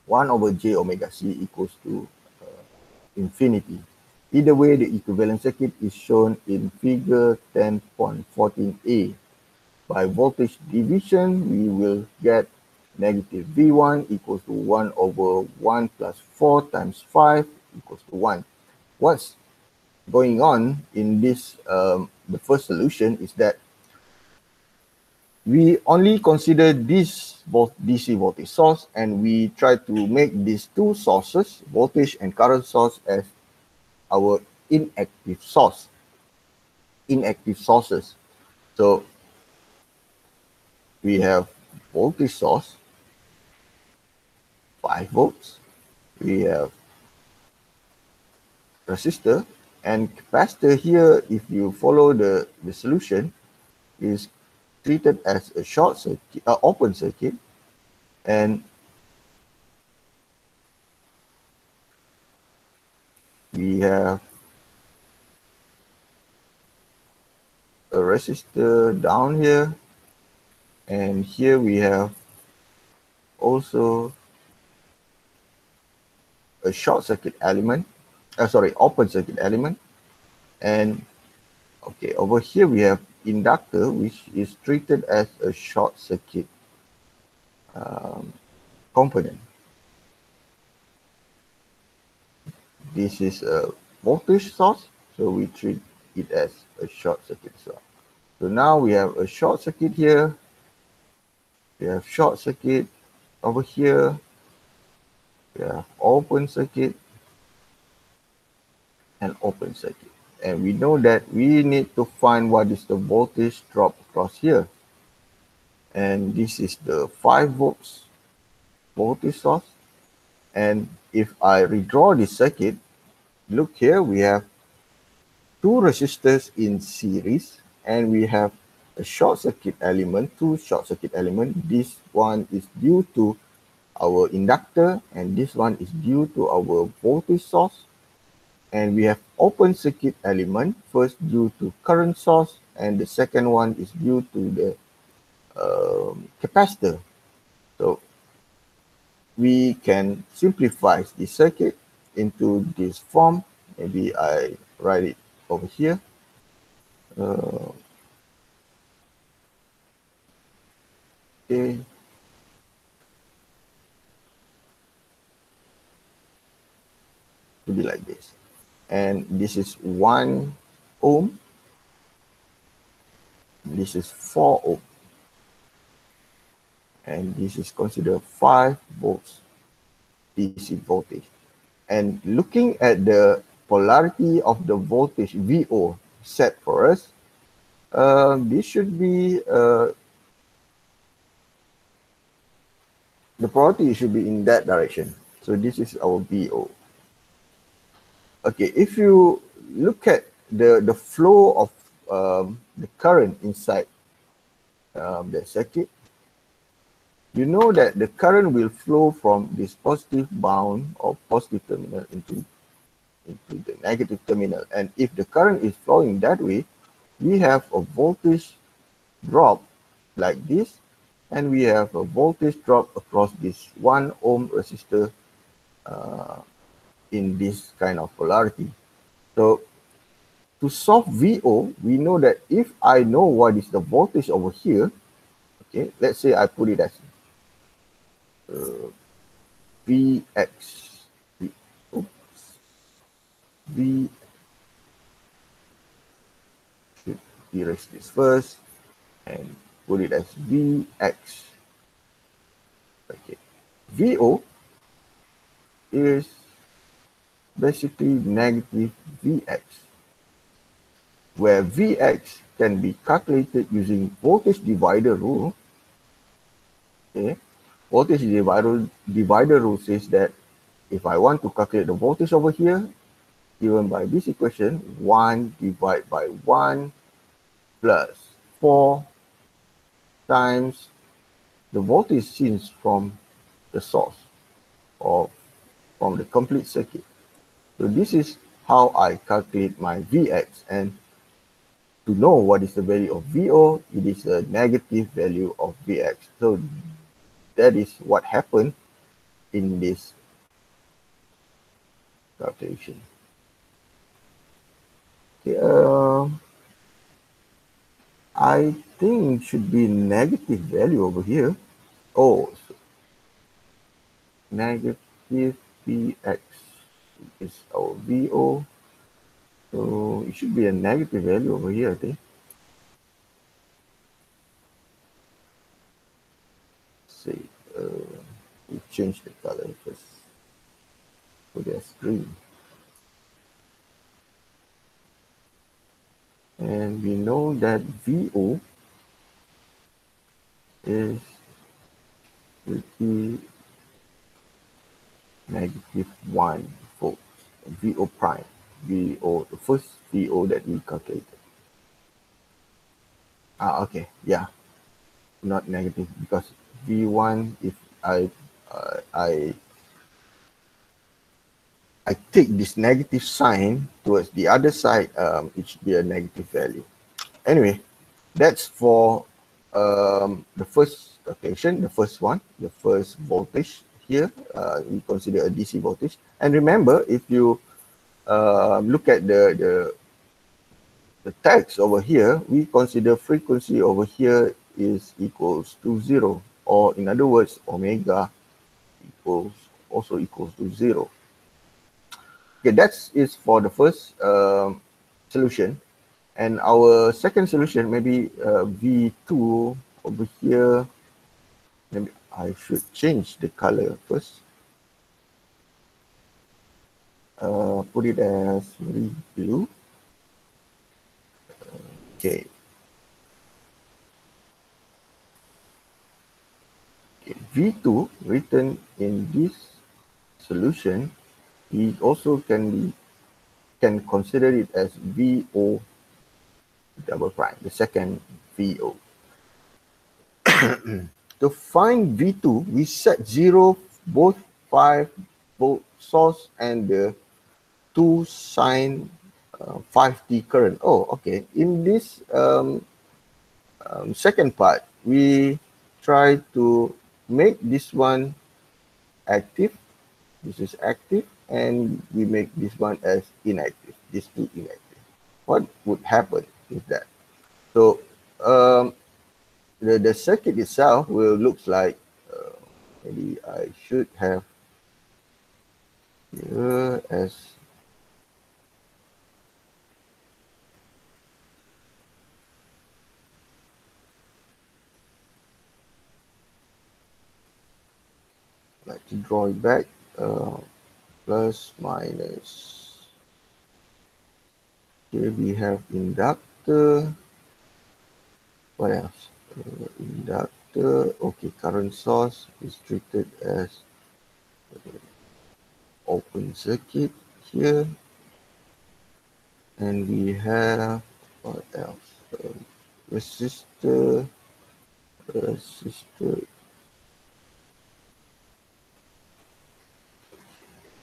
1 over j omega C equals to infinity. Either way, the equivalent circuit is shown in figure 10.14a. By voltage division, we will get negative V1 equals to 1 over 1 plus 4 times 5 equals to 1. What's going on in this, the first solution, is that we only consider this DC voltage source, and we try to make these 2 sources, voltage and current source, as our inactive sources. So we have voltage source, 5 volts. We have resistor, and capacitor here, if you follow the solution, is treated as a short circuit, open circuit, and we have a resistor down here, and here we have also a short circuit element, open circuit element, and okay, over here we have inductor, which is treated as a short circuit component. This is a voltage source, so we treat it as a short circuit source. So now we have a short circuit here, we have short circuit over here, we have open circuit and open circuit. And we know that we need to find what is the voltage drop across here. And this is the 5 volts voltage source. And if I redraw this circuit, look here, we have 2 resistors in series, and we have a short circuit element, 2 short circuit elements. This one is due to our inductor, and this one is due to our voltage source. And we have open circuit element, first due to current source, and the second one is due to the capacitor. So we can simplify this circuit into this form. Maybe I write it over here. Okay. To be like this. And this is 1 ohm. This is 4 ohm. And this is considered 5 volts DC voltage. And looking at the polarity of the voltage VO set for us, this should be, the polarity should be in that direction. So this is our VO. Okay, if you look at the flow of the current inside the circuit, you know that the current will flow from this positive bound or positive terminal into the negative terminal. And if the current is flowing that way, we have a voltage drop like this, and we have a voltage drop across this 1 ohm resistor in this kind of polarity. So to solve VO, we know that if I know what is the voltage over here, okay, let's say I put it as Vx, V, should erase this first and put it as Vx. Okay, VO is basically negative Vx, where Vx can be calculated using voltage divider rule. Okay, voltage divider rule says that if I want to calculate the voltage over here, given by this equation, 1 divided by 1 plus 4 times the voltage seen from the source or from the complete circuit. So this is how I calculate my Vx, and to know what is the value of VO, it is a negative value of Vx. So that is what happened in this calculation. Okay, I think it should be negative value over here. Oh, so negative Vx is our VO. So it should be a negative value over here, I think. See, we change the color first. So that's green. And we know that VO is negative 1 volts. VO prime. VO, the first VO that we calculated. Okay, yeah. Not negative, because V1, if I take this negative sign towards the other side, it should be a negative value. Anyway, that's for the first calculation, the first one, the first voltage here. We consider a DC voltage. And remember, if you look at the text over here, we consider frequency over here is equals to 0, or in other words, omega also equals to 0. Okay, that is for the first solution. And our second solution, maybe V2 over here. Maybe I should change the color first. Put it as blue. Okay. V2 written in this solution, we also can consider it as VO double prime, the second VO. To find V2, we set 0 both 5 volt source and the 2 sine 5t current. Oh, okay. In this second part, we try to make this one active. This is active. and we make this one as inactive, these two inactive. What would happen with that? So the circuit itself will looks like, maybe I should have here as like to draw it back, plus minus. Here we have inductor. What else? Inductor. Okay, current source is treated as open circuit here, and we have what else? Resistor. Resistor.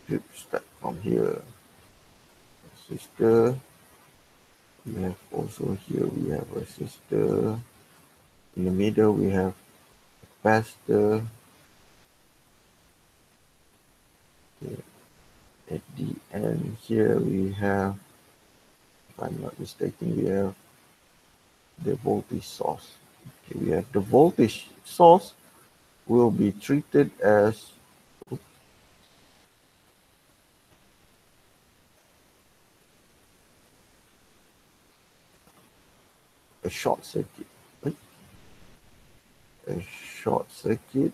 Should start from here. Resistor. We have also here we have resistor. In the middle we have capacitor. Okay. At the end here we have, if I'm not mistaken, we have the voltage source. Okay, we have the voltage source will be treated as a short circuit. Right? A short circuit.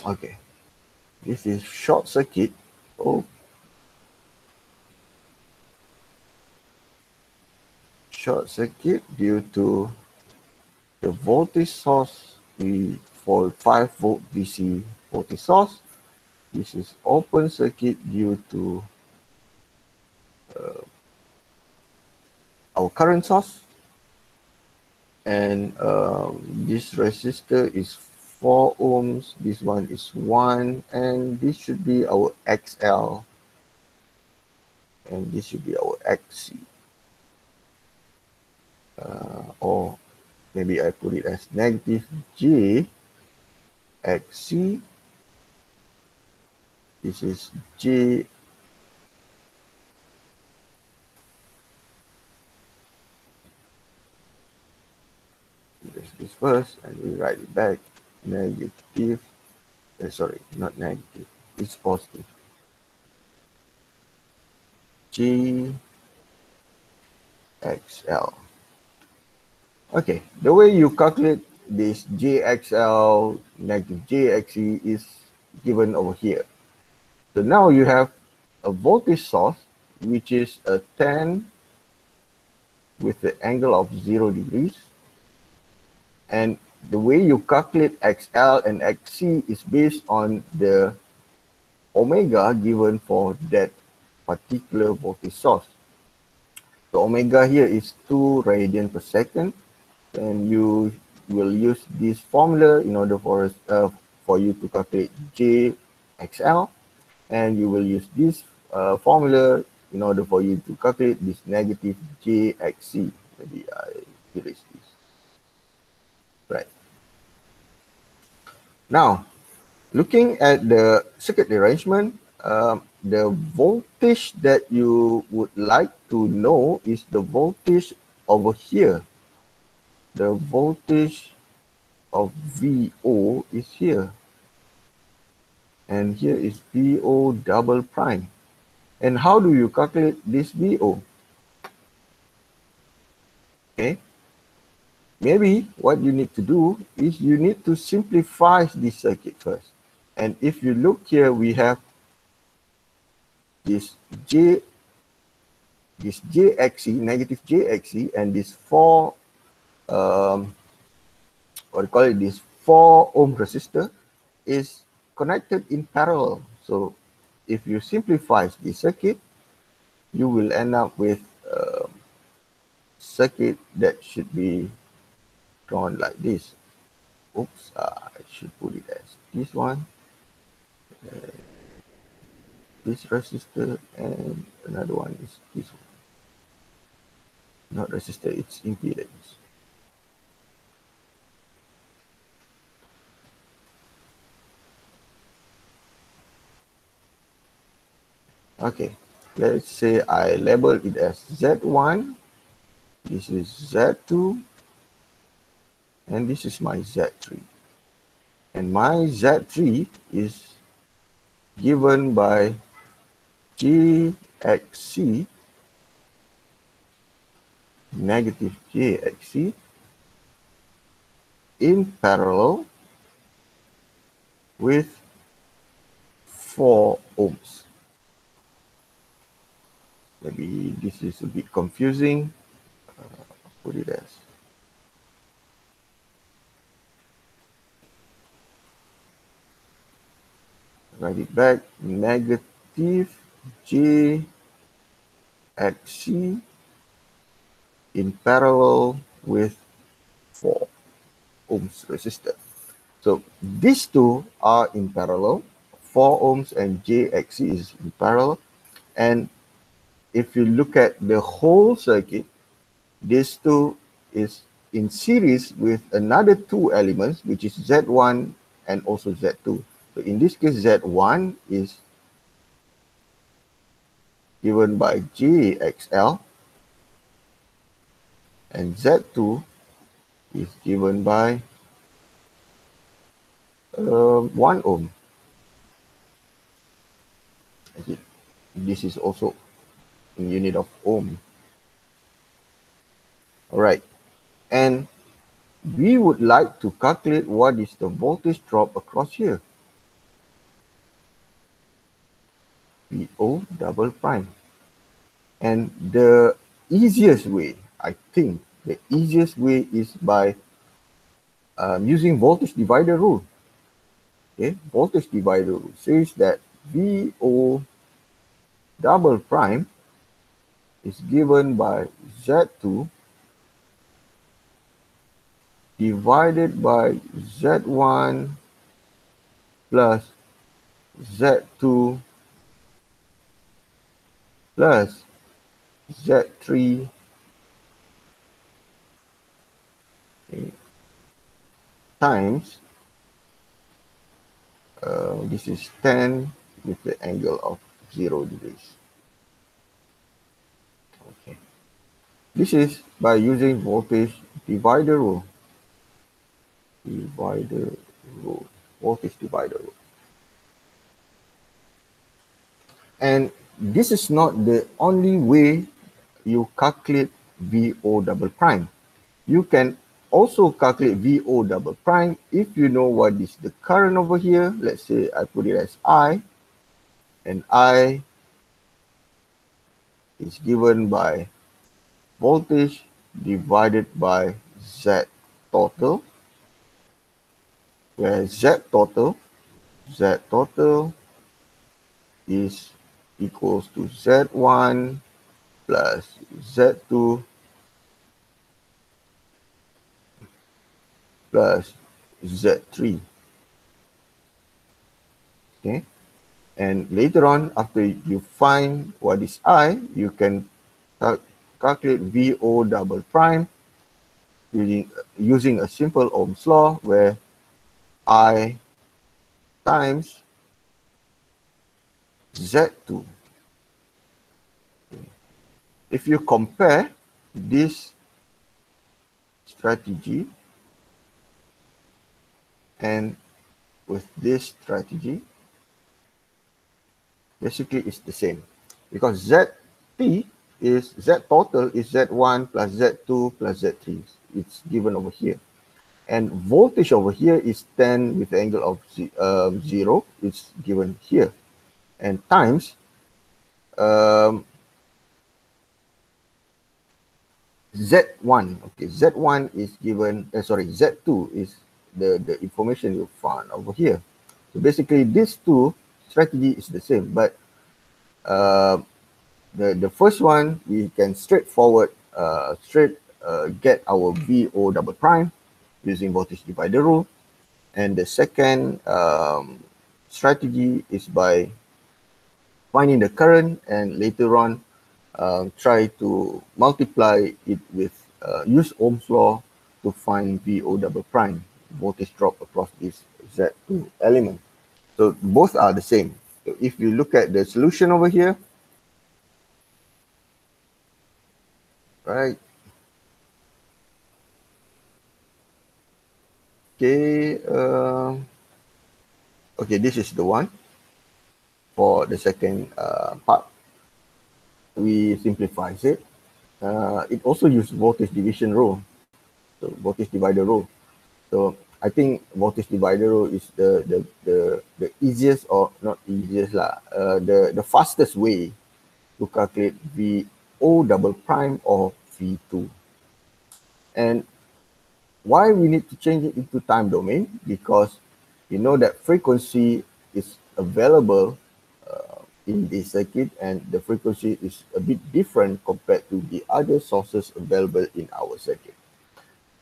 Okay, this is short circuit. Oh, short circuit due to the voltage source. We for 5 volt DC voltage source. This is open circuit due to our current source, and this resistor is 4 ohms. This one is 1, and this should be our XL, and this should be our XC. Or maybe I put it as negative J XC. This is J this first, and we write it back. Negative, sorry, not negative, it's positive. J XL. Okay, the way you calculate this JXL negative JXE is given over here. So now you have a voltage source which is a 10 with the angle of 0 degrees, and the way you calculate XL and XC is based on the omega given for that particular voltage source. The omega here is 2 radian per second, and you will use this formula in order for you to calculate JXL, and you will use this formula in order for you to calculate this negative JXC. Maybe I erase this. Right. Now, looking at the circuit arrangement, the voltage that you would like to know is the voltage over here. The voltage of VO is here. And here is VO double prime. And how do you calculate this VO? Okay. Maybe what you need to do is you need to simplify this circuit first. And if you look here, we have this JXE, negative JXE, and this 4, what do you call it, this 4 ohm resistor is connected in parallel. So if you simplify the circuit, you will end up with a circuit that should be drawn like this. Oops, I should put it as this one. This resistor, and another one is this one. Not resistor, it's impedance. Okay, let's say I label it as Z1, this is Z2, and this is my Z3. And my Z3 is given by JXC, negative JXC, in parallel with 4 ohms. Maybe this is a bit confusing. Put it as write it back, negative JXC in parallel with 4 ohms resistor. So these two are in parallel, 4 ohms and JXC is in parallel. And if you look at the whole circuit, these two is in series with another 2 elements, which is Z1 and also Z2. So in this case, Z1 is given by JXL and Z2 is given by 1 ohm. Okay. This is also in unit of ohm. All right, and we would like to calculate what is the voltage drop across here. VO double prime. And the easiest way, I think, the easiest way is by using voltage divider rule. Okay, voltage divider rule says that VO double prime is given by Z2 divided by Z1 plus Z2 plus Z3 times, this is 10 with the angle of 0 degrees. Okay. This is by using voltage divider rule. Voltage divider rule. And this is not the only way you calculate VO double prime. You can also calculate VO double prime if you know what is the current over here. Let's say I put it as I, and I is given by voltage divided by Z total, where Z total is equals to Z1 plus Z2 plus Z3. Okay, and later on, after you find what is I, you can calculate VO double prime using a simple Ohm's law, where I times Z2. If you compare this strategy and with this strategy, basically it's the same, because ZT is Z total is Z1 plus Z2 plus Z3. It's given over here. And voltage over here is 10 with the angle of 0. It's given here. And times Z1. Okay, Z1 is given, Z2 is the information you found over here. So basically these two strategy is the same, but the first one we can straightforward get our VO double prime using voltage divider rule, and the second strategy is by finding the current and later on try to multiply it with use Ohm's law to find VO double prime, voltage drop across this Z2 element. So both are the same. So if you look at the solution over here, right? Okay, okay, this is the one for the second part. We simplify it. It also uses voltage division rule, so voltage divider rule. So I think voltage divider rule is the easiest, or not easiest lah, the fastest way to calculate VO double prime or V2. And why we need to change it into time domain? Because you know that frequency is available in this circuit, and the frequency is a bit different compared to the other sources available in our circuit.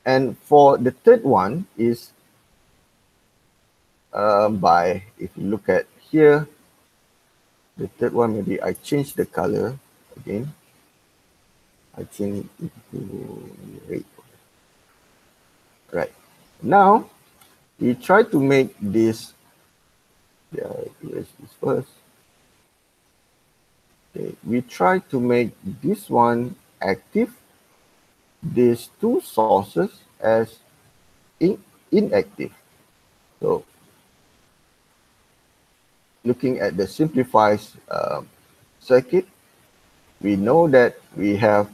And for the third one is by, if you look at here, the third one, maybe I change the color again. I change it to red. Right. Now, we try to make this, erase this first. Okay, we try to make this one active, these two sources as inactive. So, looking at the simplified circuit, we know that we have,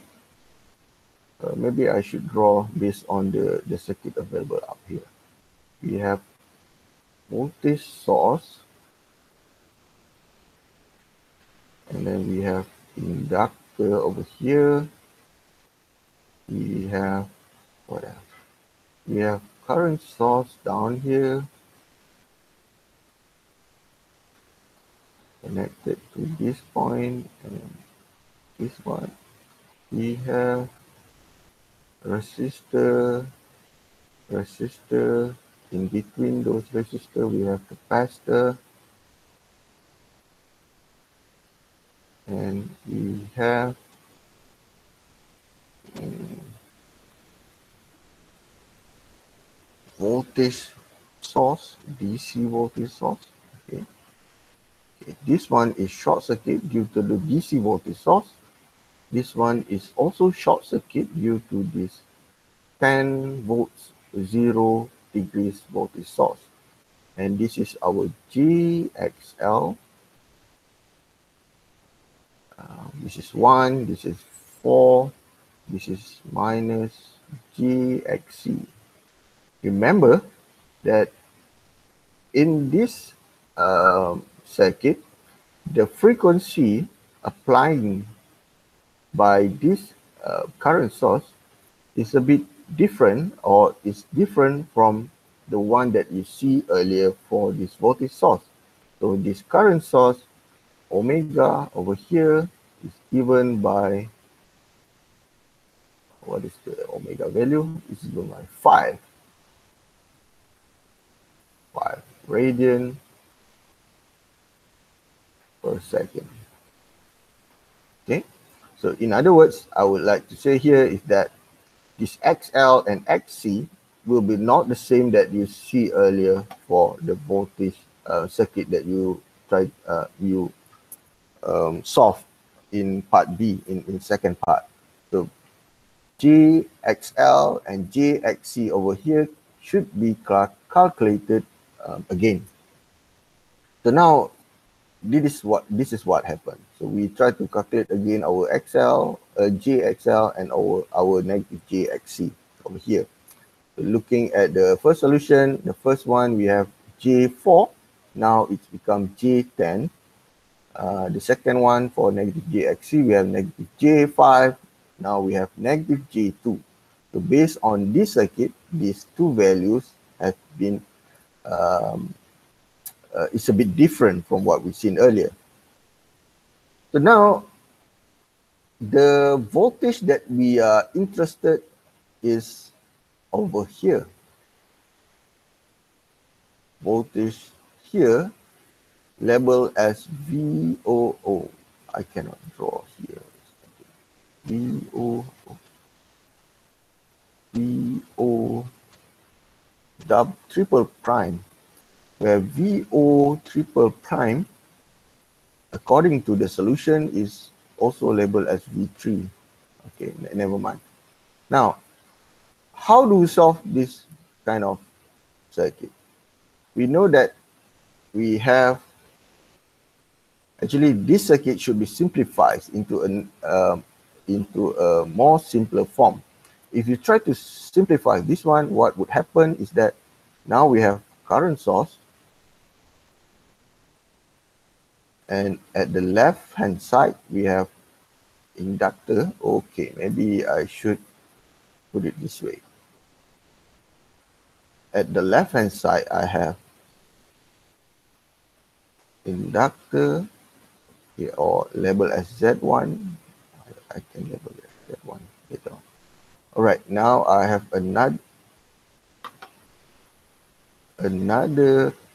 maybe I should draw based on the circuit available up here. We have voltage source, and then we have inductor over here. We have, what else? We have current source down here, connected to this point, and this one. We have resistor, in between those resistors we have capacitor, and we have voltage source, DC voltage source. Okay. Okay, this one is short circuit due to the DC voltage source. This one is also short circuit due to this 10 volts 0 degrees voltage source. And this is our GXL. This is 1, this is 4, this is minus GXC. Remember that in this circuit, the frequency applying by this current source is a bit different, or is different from the one that you see earlier for this voltage source. So this current source, omega over here, is given by, what is the omega value? It's given by 5 radian per second. Okay, so in other words, I would like to say here is that this XL and XC will be not the same that you see earlier for the voltage circuit that you tried solve in part B, in second part. So GXL and JXC over here should be calculated again. So now this is what happened. So we try to calculate again our XL, JXL, and our negative JXC over here. So looking at the first solution, the first one we have J4. Now it's become J10. The second one for negative JXC, we have negative J5. Now we have negative J2. So based on this circuit, these two values have been it's a bit different from what we've seen earlier. So now the voltage that we are interested is over here. Voltage here labeled as VOO. I cannot draw here. VO triple prime, where VO triple prime, according to the solution, is also labeled as V3. Okay, never mind. Now, how do we solve this kind of circuit? We know that we have, actually this circuit should be simplified into a more simpler form. If you try to simplify this one, what would happen is that now we have current source, and at the left hand side we have inductor. Okay, maybe I should put it this way. At the left hand side I have inductor here, or label as Z1. I can label it Z1 later on. All right, now I have another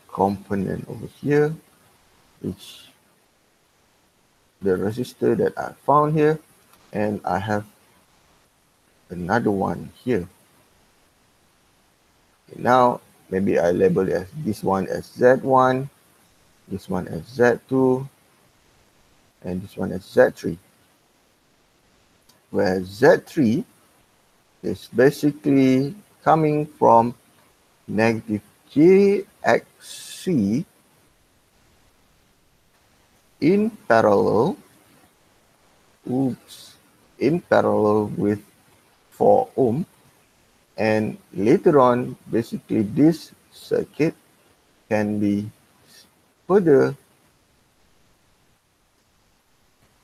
component over here, which the resistor that I found here, and I have another one here. Okay, now maybe I label it as this one as Z1, this one as Z2, and this one as Z3. Where Z3 is basically coming from negative JXC in parallel, in parallel with 4 ohm, and later on basically this circuit can be further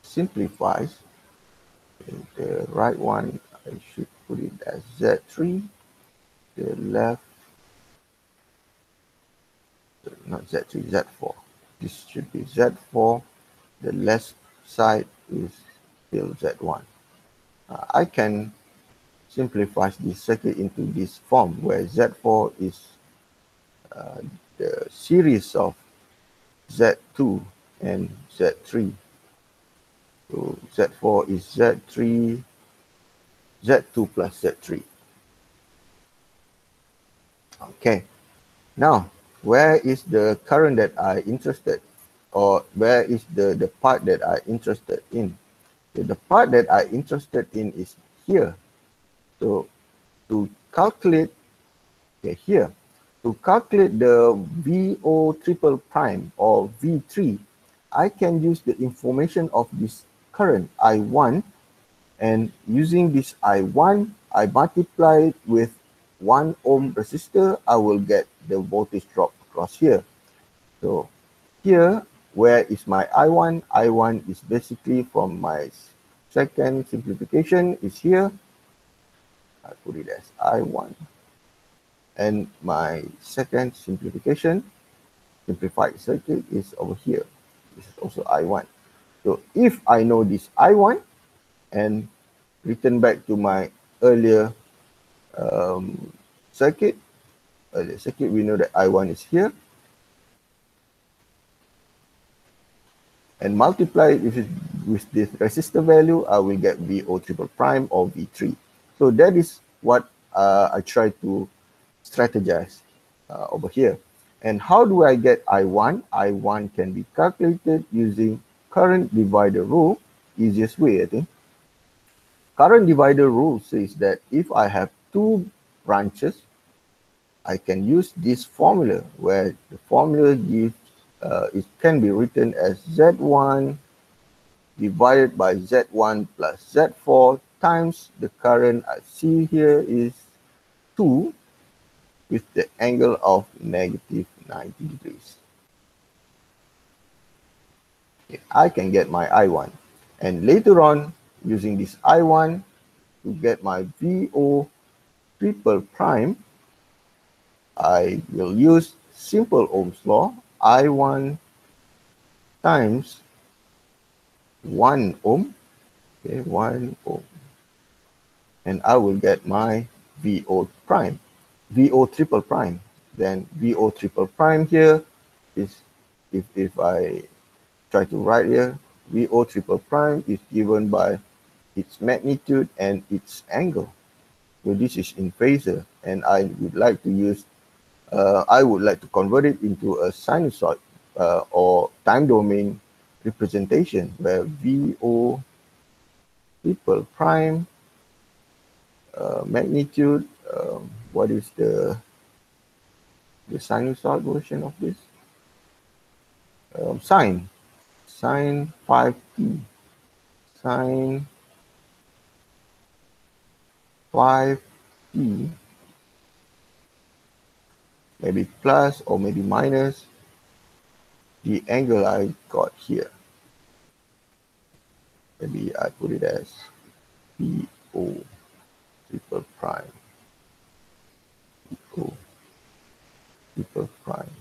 simplified. The right one, I should put it as Z3, the left, not Z3, Z4. This should be Z4, the left side is still Z1. I can simplify this circuit into this form where Z4 is the series of Z2 and Z3. So Z4 is Z3, Z2 plus Z3. Okay, now where is the current that I interested, or where is the part that I interested in? Okay, the part that I interested in is here. So to calculate, okay, here, to calculate the VO triple prime or V3, I can use the information of this current I1, and using this I1, I multiply it with 1 ohm resistor, I will get the voltage drop across here. So here, where is my I1? I1 is basically from my second simplification is here. I put it as I1. And my second simplification, simplified circuit is over here. This is also I1. So if I know this I1 and return back to my earlier circuit, we know that I1 is here, and multiply it with this resistor value, I will get VO triple prime or V3. So that is what I try to strategize over here. And how do I get I1? I1 can be calculated using current divider rule, easiest way, I think. Current divider rule says that if I have 2 branches, I can use this formula, where the formula gives, it can be written as Z1 divided by Z1 plus Z4 times the current I see here is 2 with the angle of negative 90 degrees. Okay, I can get my I1, and later on using this I1 to get my VO triple prime, I will use simple Ohm's law, I1 times 1 ohm, okay, 1 ohm, and I will get my VO prime, VO triple prime. Then VO triple prime here is, if I try to write here, VO triple prime is given by its magnitude and its angle. So this is in phasor, and I would like to use, I would like to convert it into a sinusoid or time domain representation, where VO triple prime, magnitude, what is the sinusoid version of this? Sine 5t, sine 5t, maybe plus or maybe minus the angle I got here. Maybe I put it as PO triple prime, PO triple prime.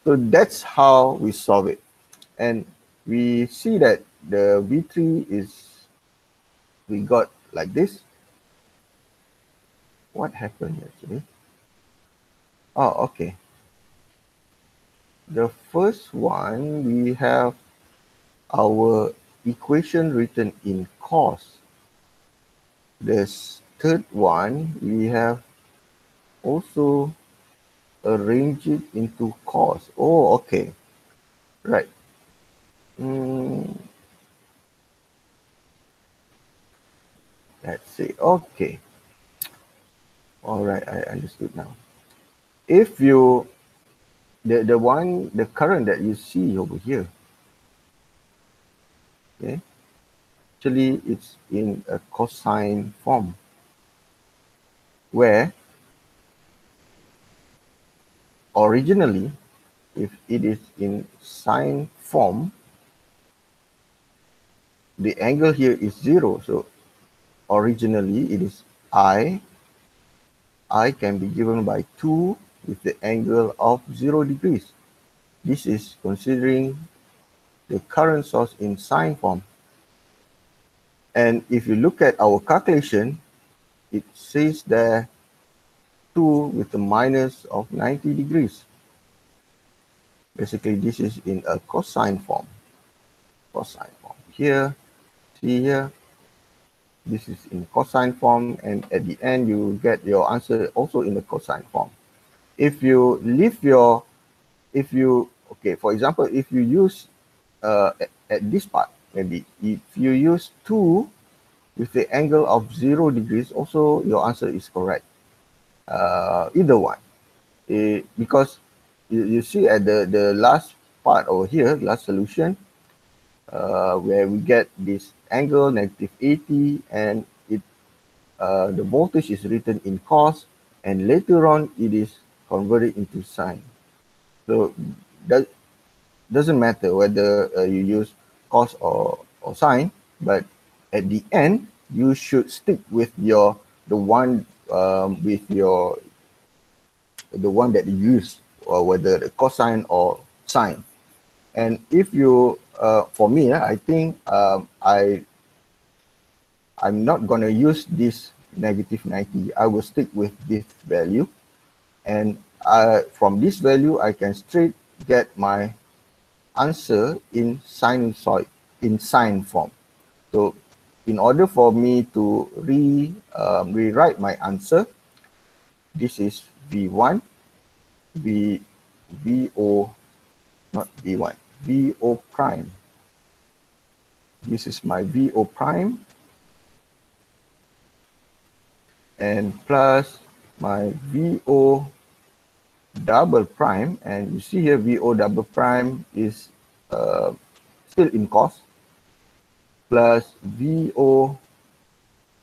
So that's how we solve it. And we see that the V3 is, we got like this. What happened actually? Oh, okay. The first one, we have our equation written in cos. This third one, we have also arranged it into cos. Oh, okay. Right. Let's see. Okay. All right, I understood now. If you, the current that you see over here, okay, actually it's in a cosine form, where originally, if it is in sine form, the angle here is 0. So originally it is I can be given by 2 with the angle of 0 degrees. This is considering the current source in sine form. And if you look at our calculation, it says there 2 with a minus of 90 degrees. Basically, this is in a cosine form. Cosine form. Here, see here, this is in cosine form, and at the end you get your answer also in the cosine form. If you leave your, okay, for example, if you use at this part, maybe if you use 2 with the angle of 0 degrees, also your answer is correct. Either one, because you see at the last part over here, last solution, where we get this angle negative 80, and it the voltage is written in cos, and later on it is converted into sine. So that doesn't matter whether you use cos or sine, but at the end you should stick with your the one that you use, or whether the cosine or sine. And if you, for me, I think I'm not gonna use this negative 90. I will stick with this value, and from this value I can straight get my answer in sinusoid, in sine form. So in order for me to rewrite my answer, this is V1, VO, not V1, VO prime. This is my VO prime, and plus my VO double prime, and you see here VO double prime is still in cos, plus VO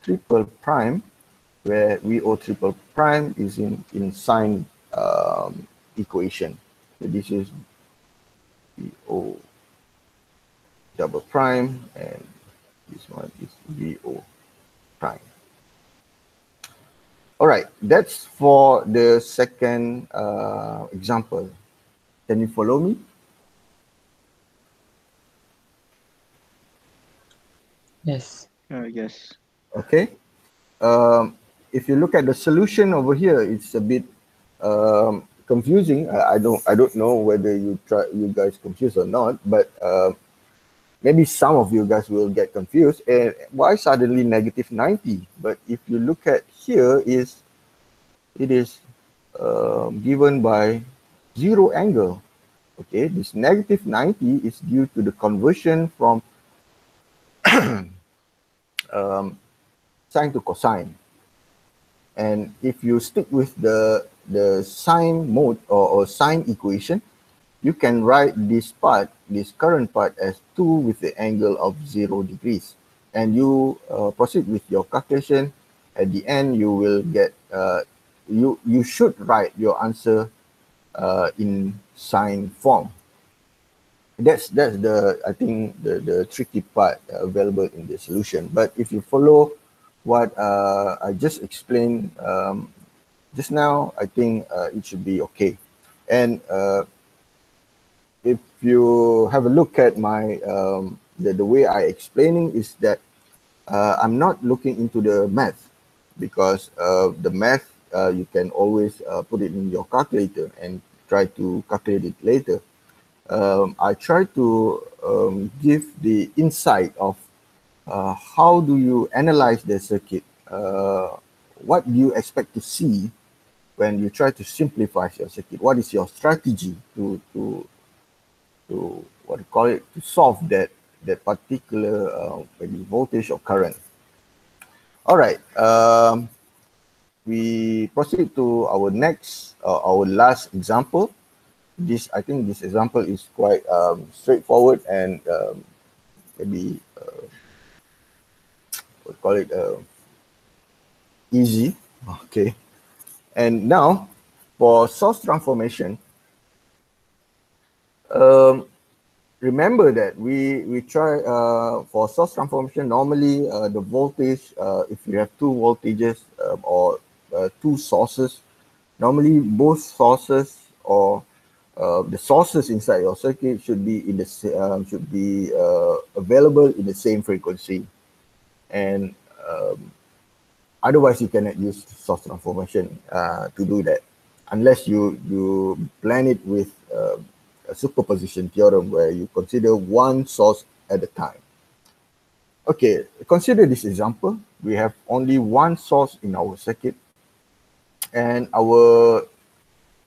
triple prime, where VO triple prime is in sine equation. So this is VO double prime, and this one is VO prime. All right, that's for the second example. Can you follow me? Yes. Yes. Okay. If you look at the solution over here, it's a bit confusing. I don't know whether you guys confused or not, but maybe some of you guys will get confused. And why suddenly negative 90? But if you look at here, it is given by 0 angle. Okay, this negative 90 is due to the conversion from sine to cosine. And if you stick with the sine mode or sine equation, you can write this part, this current part, as 2 with the angle of 0 degrees. And you proceed with your calculation. At the end, you will get, you should write your answer in sine form. That's the, I think, the tricky part available in the solution. But if you follow what I just explained just now, I think it should be okay. And if you have a look at my the way I explaining is that I'm not looking into the math, because the math you can always put it in your calculator and try to calculate it later. I try to give the insight of how do you analyze the circuit, what do you expect to see when you try to simplify your circuit, what is your strategy to what do you call it, to solve that particular maybe voltage or current. All right, we proceed to our next, our last example. This, I think this example is quite straightforward and maybe what do you call it, easy. Okay, and now for source transformation, remember that we try for source transformation, normally the voltage, if you have two voltages or two sources, normally both sources or the sources inside your circuit should be in the should be available in the same frequency, and otherwise you cannot use source transformation to do that, unless you blend it with a superposition theorem where you consider one source at a time. Okay, consider this example. We have only one source in our circuit, and our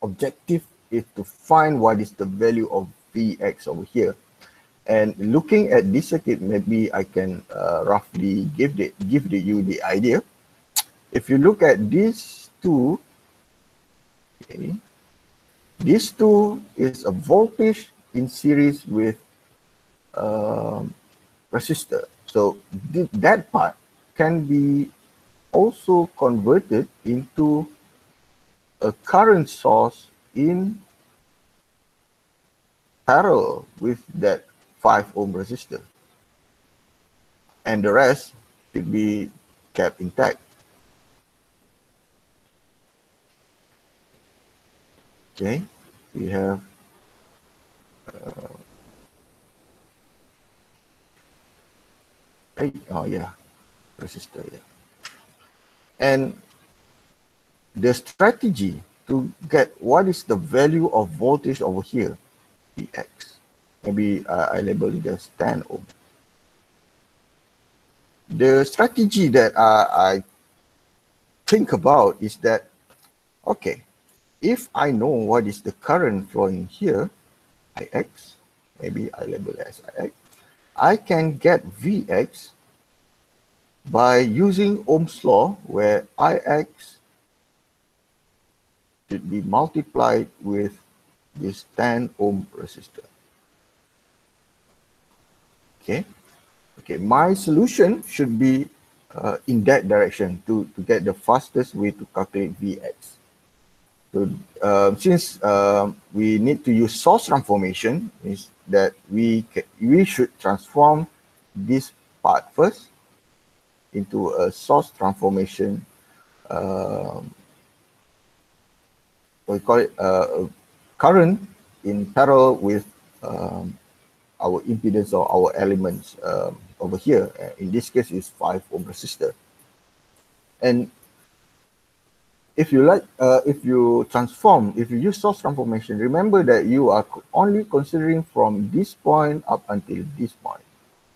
objective is to find what is the value of Vx over here. And looking at this circuit, maybe I can roughly give you the idea. If you look at these two, okay, these two is a voltage in series with resistor. So that part can be also converted into a current source in parallel with that 5 ohm resistor, and the rest should be kept intact. Okay, we have oh yeah, resistor, yeah. And the strategy to get what is the value of voltage over here, Vx, maybe I label it as 10 ohm. The strategy that I think about is that, okay, if I know what is the current flowing here, Ix, maybe I label it as Ix, I can get Vx by using Ohm's law, where Ix should be multiplied with this 10 ohm resistor. Okay, okay, my solution should be in that direction to get the fastest way to calculate Vx. So since we need to use source transformation, is that we should transform this part first into a source transformation, we call it current in parallel with our impedance or our elements over here. In this case, is 5 ohm resistor. And if you like, if you use source transformation, remember that you are only considering from this point up until this point.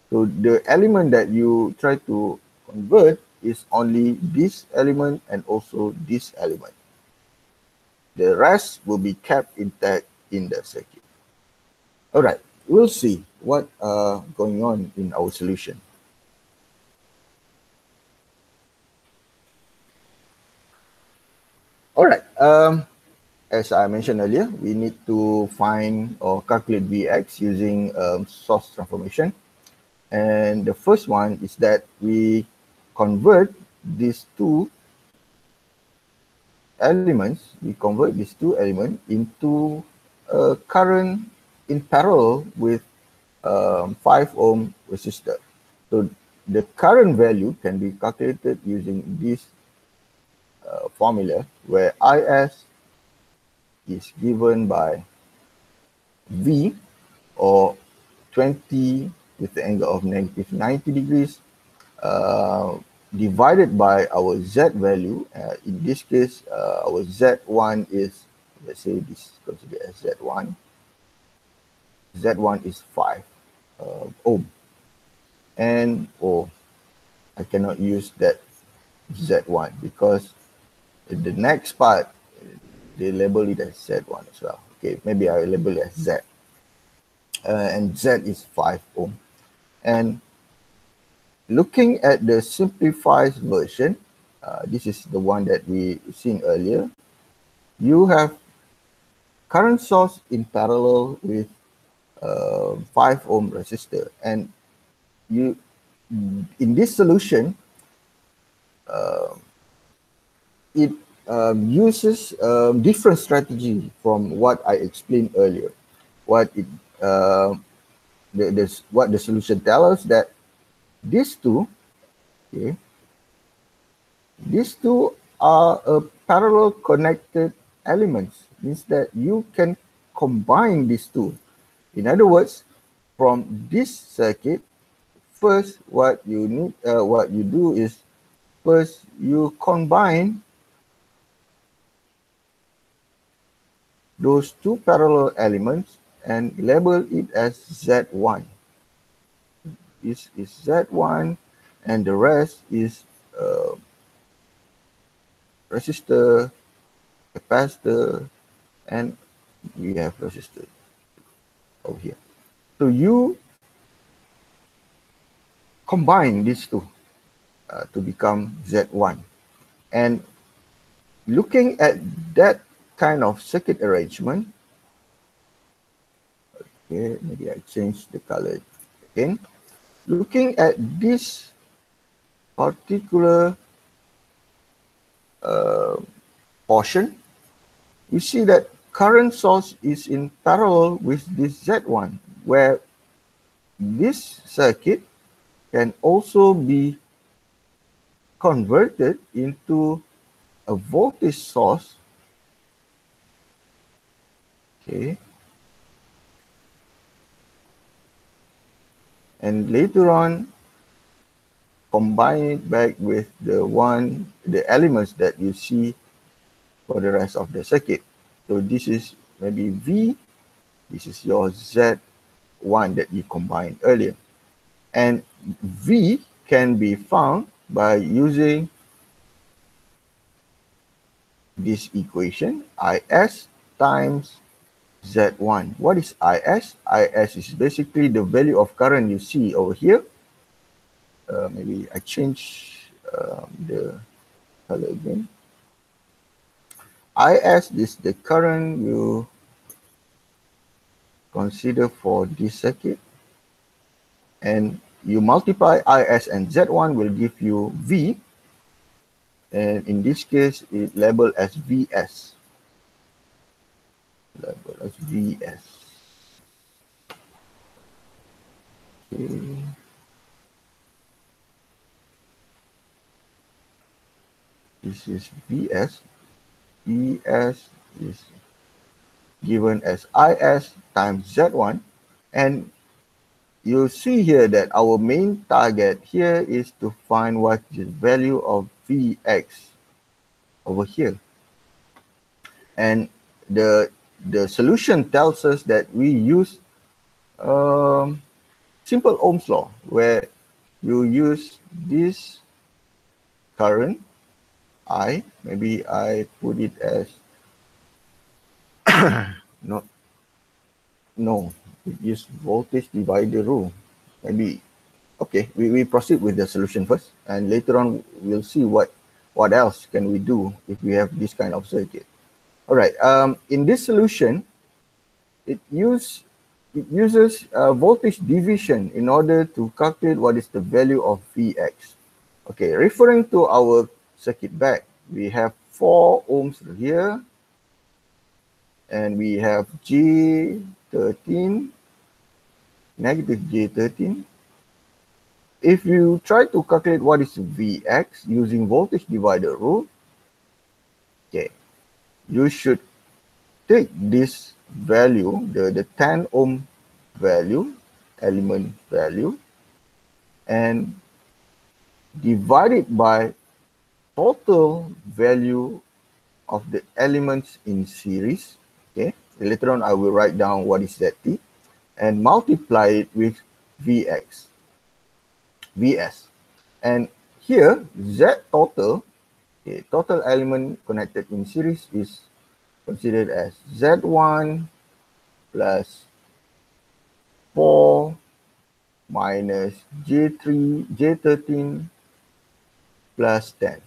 So the element that you try to convert is only this element and also this element. The rest will be kept intact in the circuit. All right, we'll see what going on in our solution. As I mentioned earlier, we need to find or calculate Vx using source transformation. And the first one is that we convert these two elements, into a current in parallel with 5 ohm resistor. So the current value can be calculated using this formula where Is is given by V, or 20 with the angle of negative 90 degrees, divided by our Z value. In this case, our Z1 is, let's say this is considered as Z1. Z1 is 5 ohm. And, I cannot use that Z1 because the next part, they label it as Z1 as well. Okay, maybe I label it as Z. And Z is 5 ohm. And looking at the simplified version, this is the one that we seen earlier. You have current source in parallel with 5 ohm resistor, and you in this solution, it uses different strategy from what I explained earlier. What the solution tells us that these two, okay, these two are parallel connected elements. Means that you can combine these two. In other words, from this circuit, first what you do is first you combine those two parallel elements and label it as Z1. This is Z1, and the rest is resistor, capacitor, and we have resistor over here. So you combine these two to become Z1. And looking at that kind of circuit arrangement, okay, maybe I change the color again. Looking at this particular portion, you see that current source is in parallel with this Z1, where this circuit can also be converted into a voltage source. Okay. And later on, combine it back with the elements that you see for the rest of the circuit. So this is maybe V, this is your Z1 that you combined earlier. And V can be found by using this equation, Is times Z1. What is Is? Is is basically the value of current you see over here. Maybe I change the color again. Is is the current you consider for this circuit, and you multiply Is and Z1 will give you V, and in this case it labeled as Vs. Labeled as Vs. Okay. This is Vs. Es is given as Is times Z1, and you see here that our main target here is to find what is the value of Vx over here. And the solution tells us that we use simple Ohm's law, where you use this current I, maybe I put it as no, we use voltage divider rule. Maybe, okay, we proceed with the solution first, and later on we'll see what else can we do if we have this kind of circuit. All right. In this solution, it uses voltage division in order to calculate what is the value of Vx. Okay, referring to our circuit back, we have 4 ohms here, and we have J13, negative J13. If you try to calculate what is Vx using voltage divider rule, okay, you should take this value, the 10 ohm value, element value, and divide it by total value of the elements in series. Okay, later on I will write down what is ZT and multiply it with Vs. And here Z total, okay, total element connected in series is considered as Z1 plus 4 minus J13 plus 10.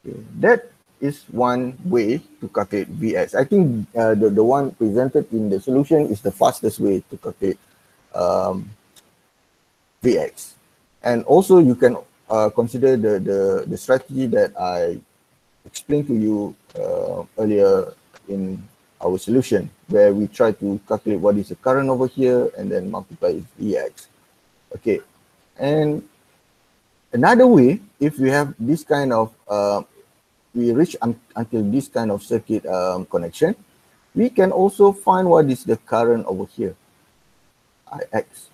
Okay. That is one way to calculate Vx. I think the one presented in the solution is the fastest way to calculate Vx. And also you can consider the strategy that I explained to you earlier in our solution, where we try to calculate what is the current over here and then multiply with Vx. Okay, and another way, if we have this kind of, we reach until this kind of circuit connection, we can also find what is the current over here, Ix.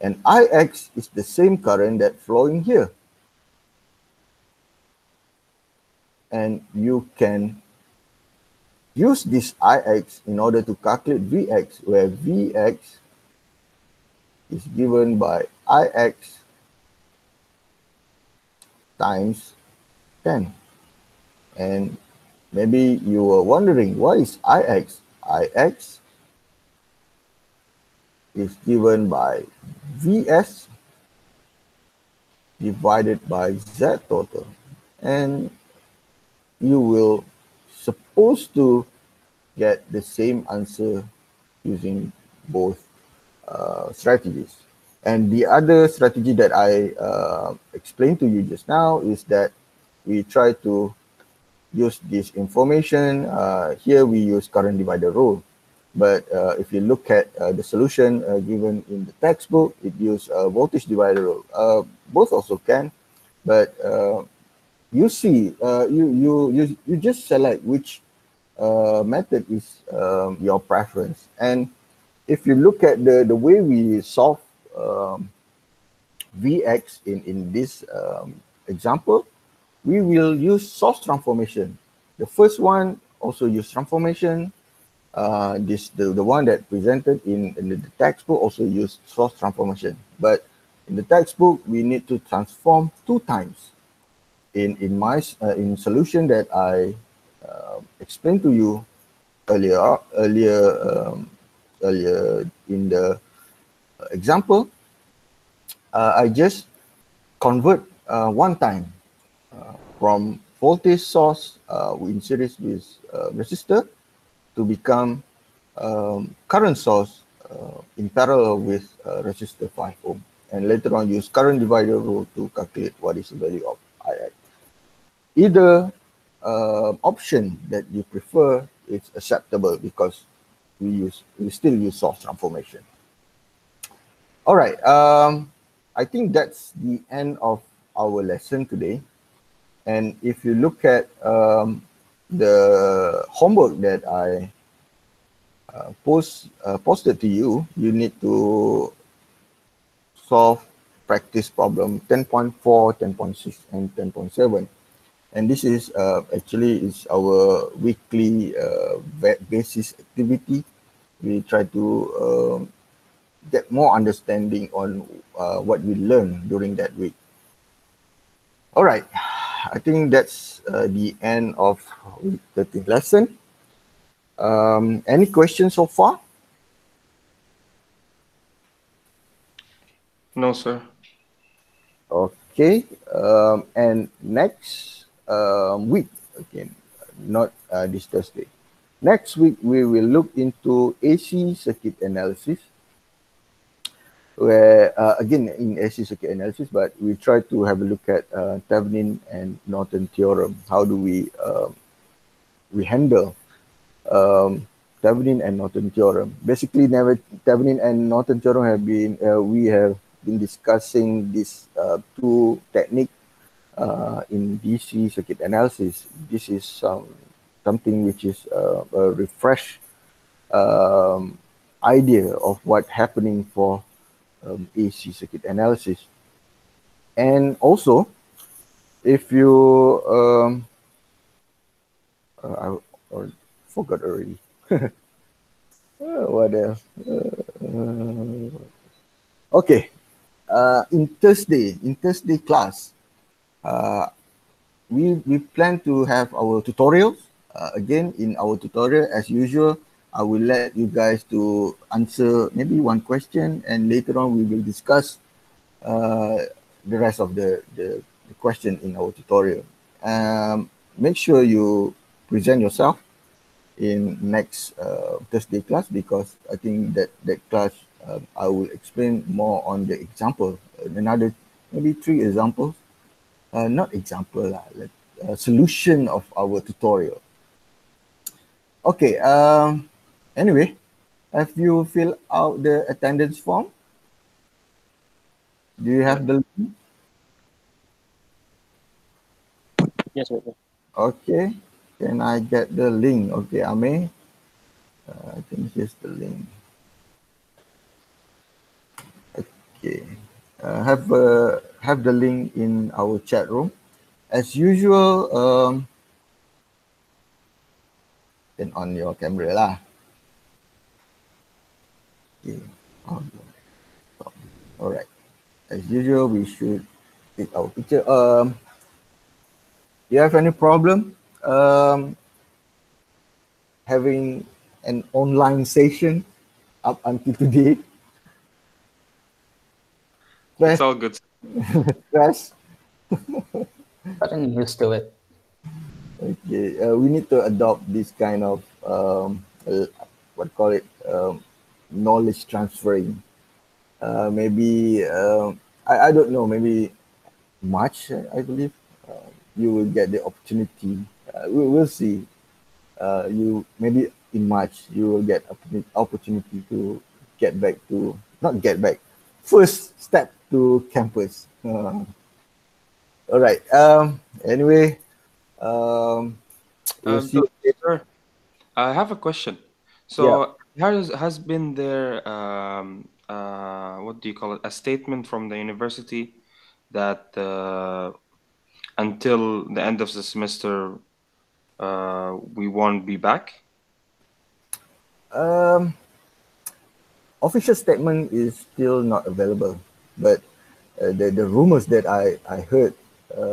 And Ix is the same current that flowing here. And you can use this Ix in order to calculate Vx, where Vx is given by Ix times 10. And maybe you were wondering, what is Ix? Ix is given by Vs divided by Z total. And you will supposed to get the same answer using both strategies. And the other strategy that I explained to you just now is that we try to use this information. Here we use current divider rule. But if you look at the solution given in the textbook, it uses voltage divider rule. Both also can, but you see, you just select which method is your preference. And if you look at the way we solve Vx in this example, we will use source transformation. The first one also use transformation. The one that presented in the textbook also use source transformation. But in the textbook, we need to transform 2 times. In my solution that I explained to you earlier in the example, I just convert 1 time from voltage source in series with resistor to become current source in parallel with resistor 5 ohm, and later on use current divider rule to calculate what is the value of Ix. Either option that you prefer is acceptable because we still use source transformation. All right, I think that's the end of our lesson today. And if you look at the homework that I posted to you, you need to solve practice problem 10.4, 10.6, and 10.7. And this is actually is our weekly basis activity. We try to get more understanding on what we learn during that week. All right, I think that's the end of week 13 lesson. Any questions so far? No, sir. Okay, and next week, Okay, not this Thursday. Next week, we will look into AC circuit analysis, where again in AC circuit analysis, but we try to have a look at Thevenin and Norton theorem. How do we handle Thevenin and Norton theorem? Basically, never Thevenin and Norton theorem have been we have been discussing these two techniques in DC circuit analysis. This is something which is a refresh idea of what happening for AC circuit analysis. And also, if you I forgot already. What else? Okay. In Thursday class, we plan to have our tutorials. Again, in our tutorial, as usual, I will let you guys to answer maybe one question, and later on we will discuss the rest of the question in our tutorial. Make sure you present yourself in next Thursday class, because I think that class I will explain more on the example, another maybe 3 examples, not example lah, like solution of our tutorial. Okay. Anyway, have you filled out the attendance form? Do you have the link? Yes, sir. Okay. Can I get the link? Okay, Ame. I think here's the link. Okay. Have the link in our chat room. As usual, turn on your camera lah. Okay. All right. As usual, we should take our picture. You have any problem having an online session up until today? It's all good. Stress? Gotten used to it. Okay, we need to adopt this kind of what call it knowledge transferring. Maybe I don't know. Maybe March, I believe, you will get the opportunity. We'll see. You maybe in March you will get opportunity to get back to not get back. First step to campus. All right. Anyway. We'll see. Sir, I have a question. So has been there what do you call it? A statement from the university that until the end of the semester we won't be back? Official statement is still not available, but the rumors that I heard,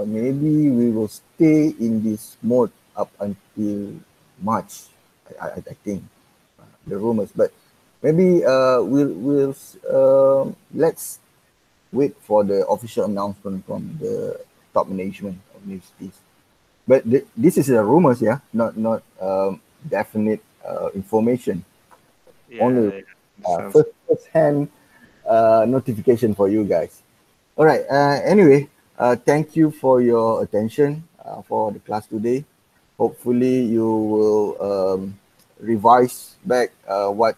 maybe we will stay in this mode up until March. I think the rumors, but maybe we'll let's wait for the official announcement from the top management of universities. But this is a rumors, yeah, not definite information. Only first-hand notification for you guys. All right. Anyway, thank you for your attention for the class today. Hopefully, you will revise back what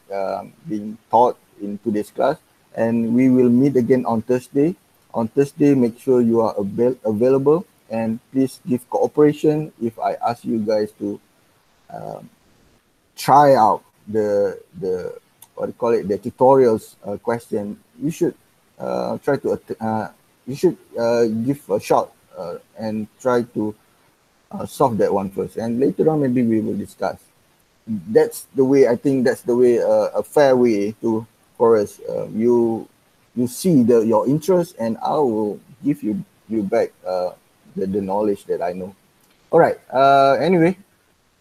being taught in today's class, and we will meet again on Thursday. On Thursday, make sure you are available, and please give cooperation if I ask you guys to try out the what do you call it, the tutorials question. You should try to you should give a shot and try to solve that one first, and later on maybe we will discuss. That's the way, I think that's the way, a fair way to for us. You see your interest, and I will give you back the knowledge that I know. All right. Anyway,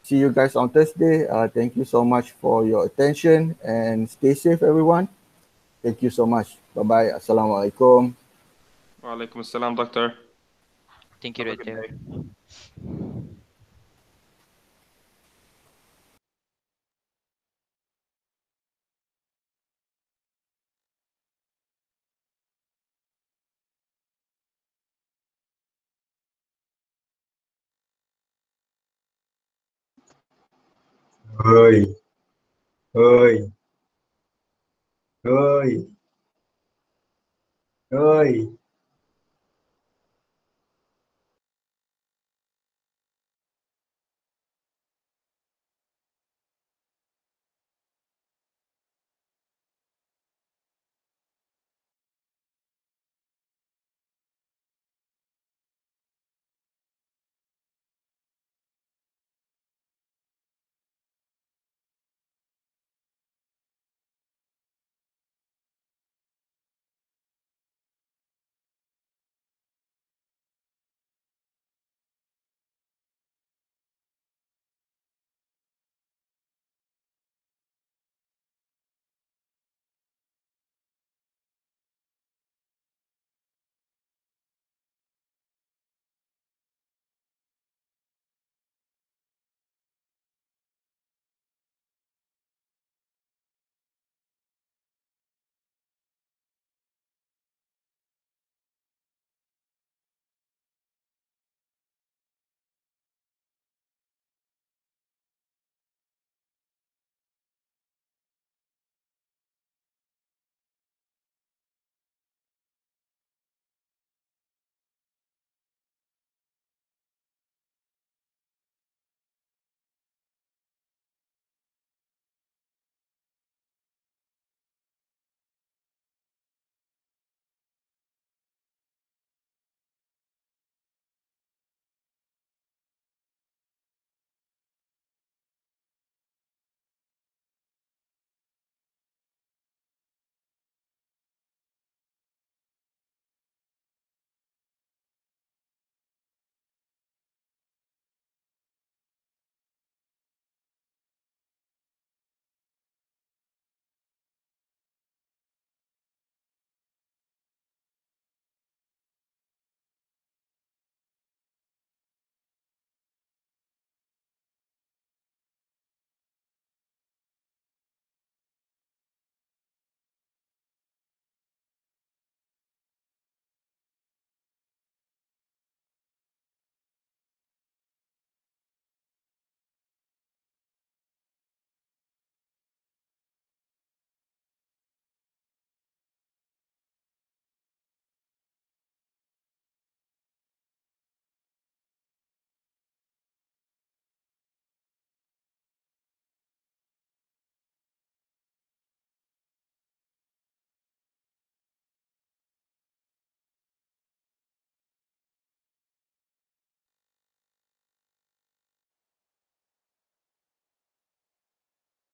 see you guys on Thursday. Thank you so much for your attention, and stay safe, everyone. Thank you so much. Bye-bye. Assalamualaikum. Wa alaikum assalam, doctor. Thank you, Have a good Doctor. day. ơi ơi ơi ơi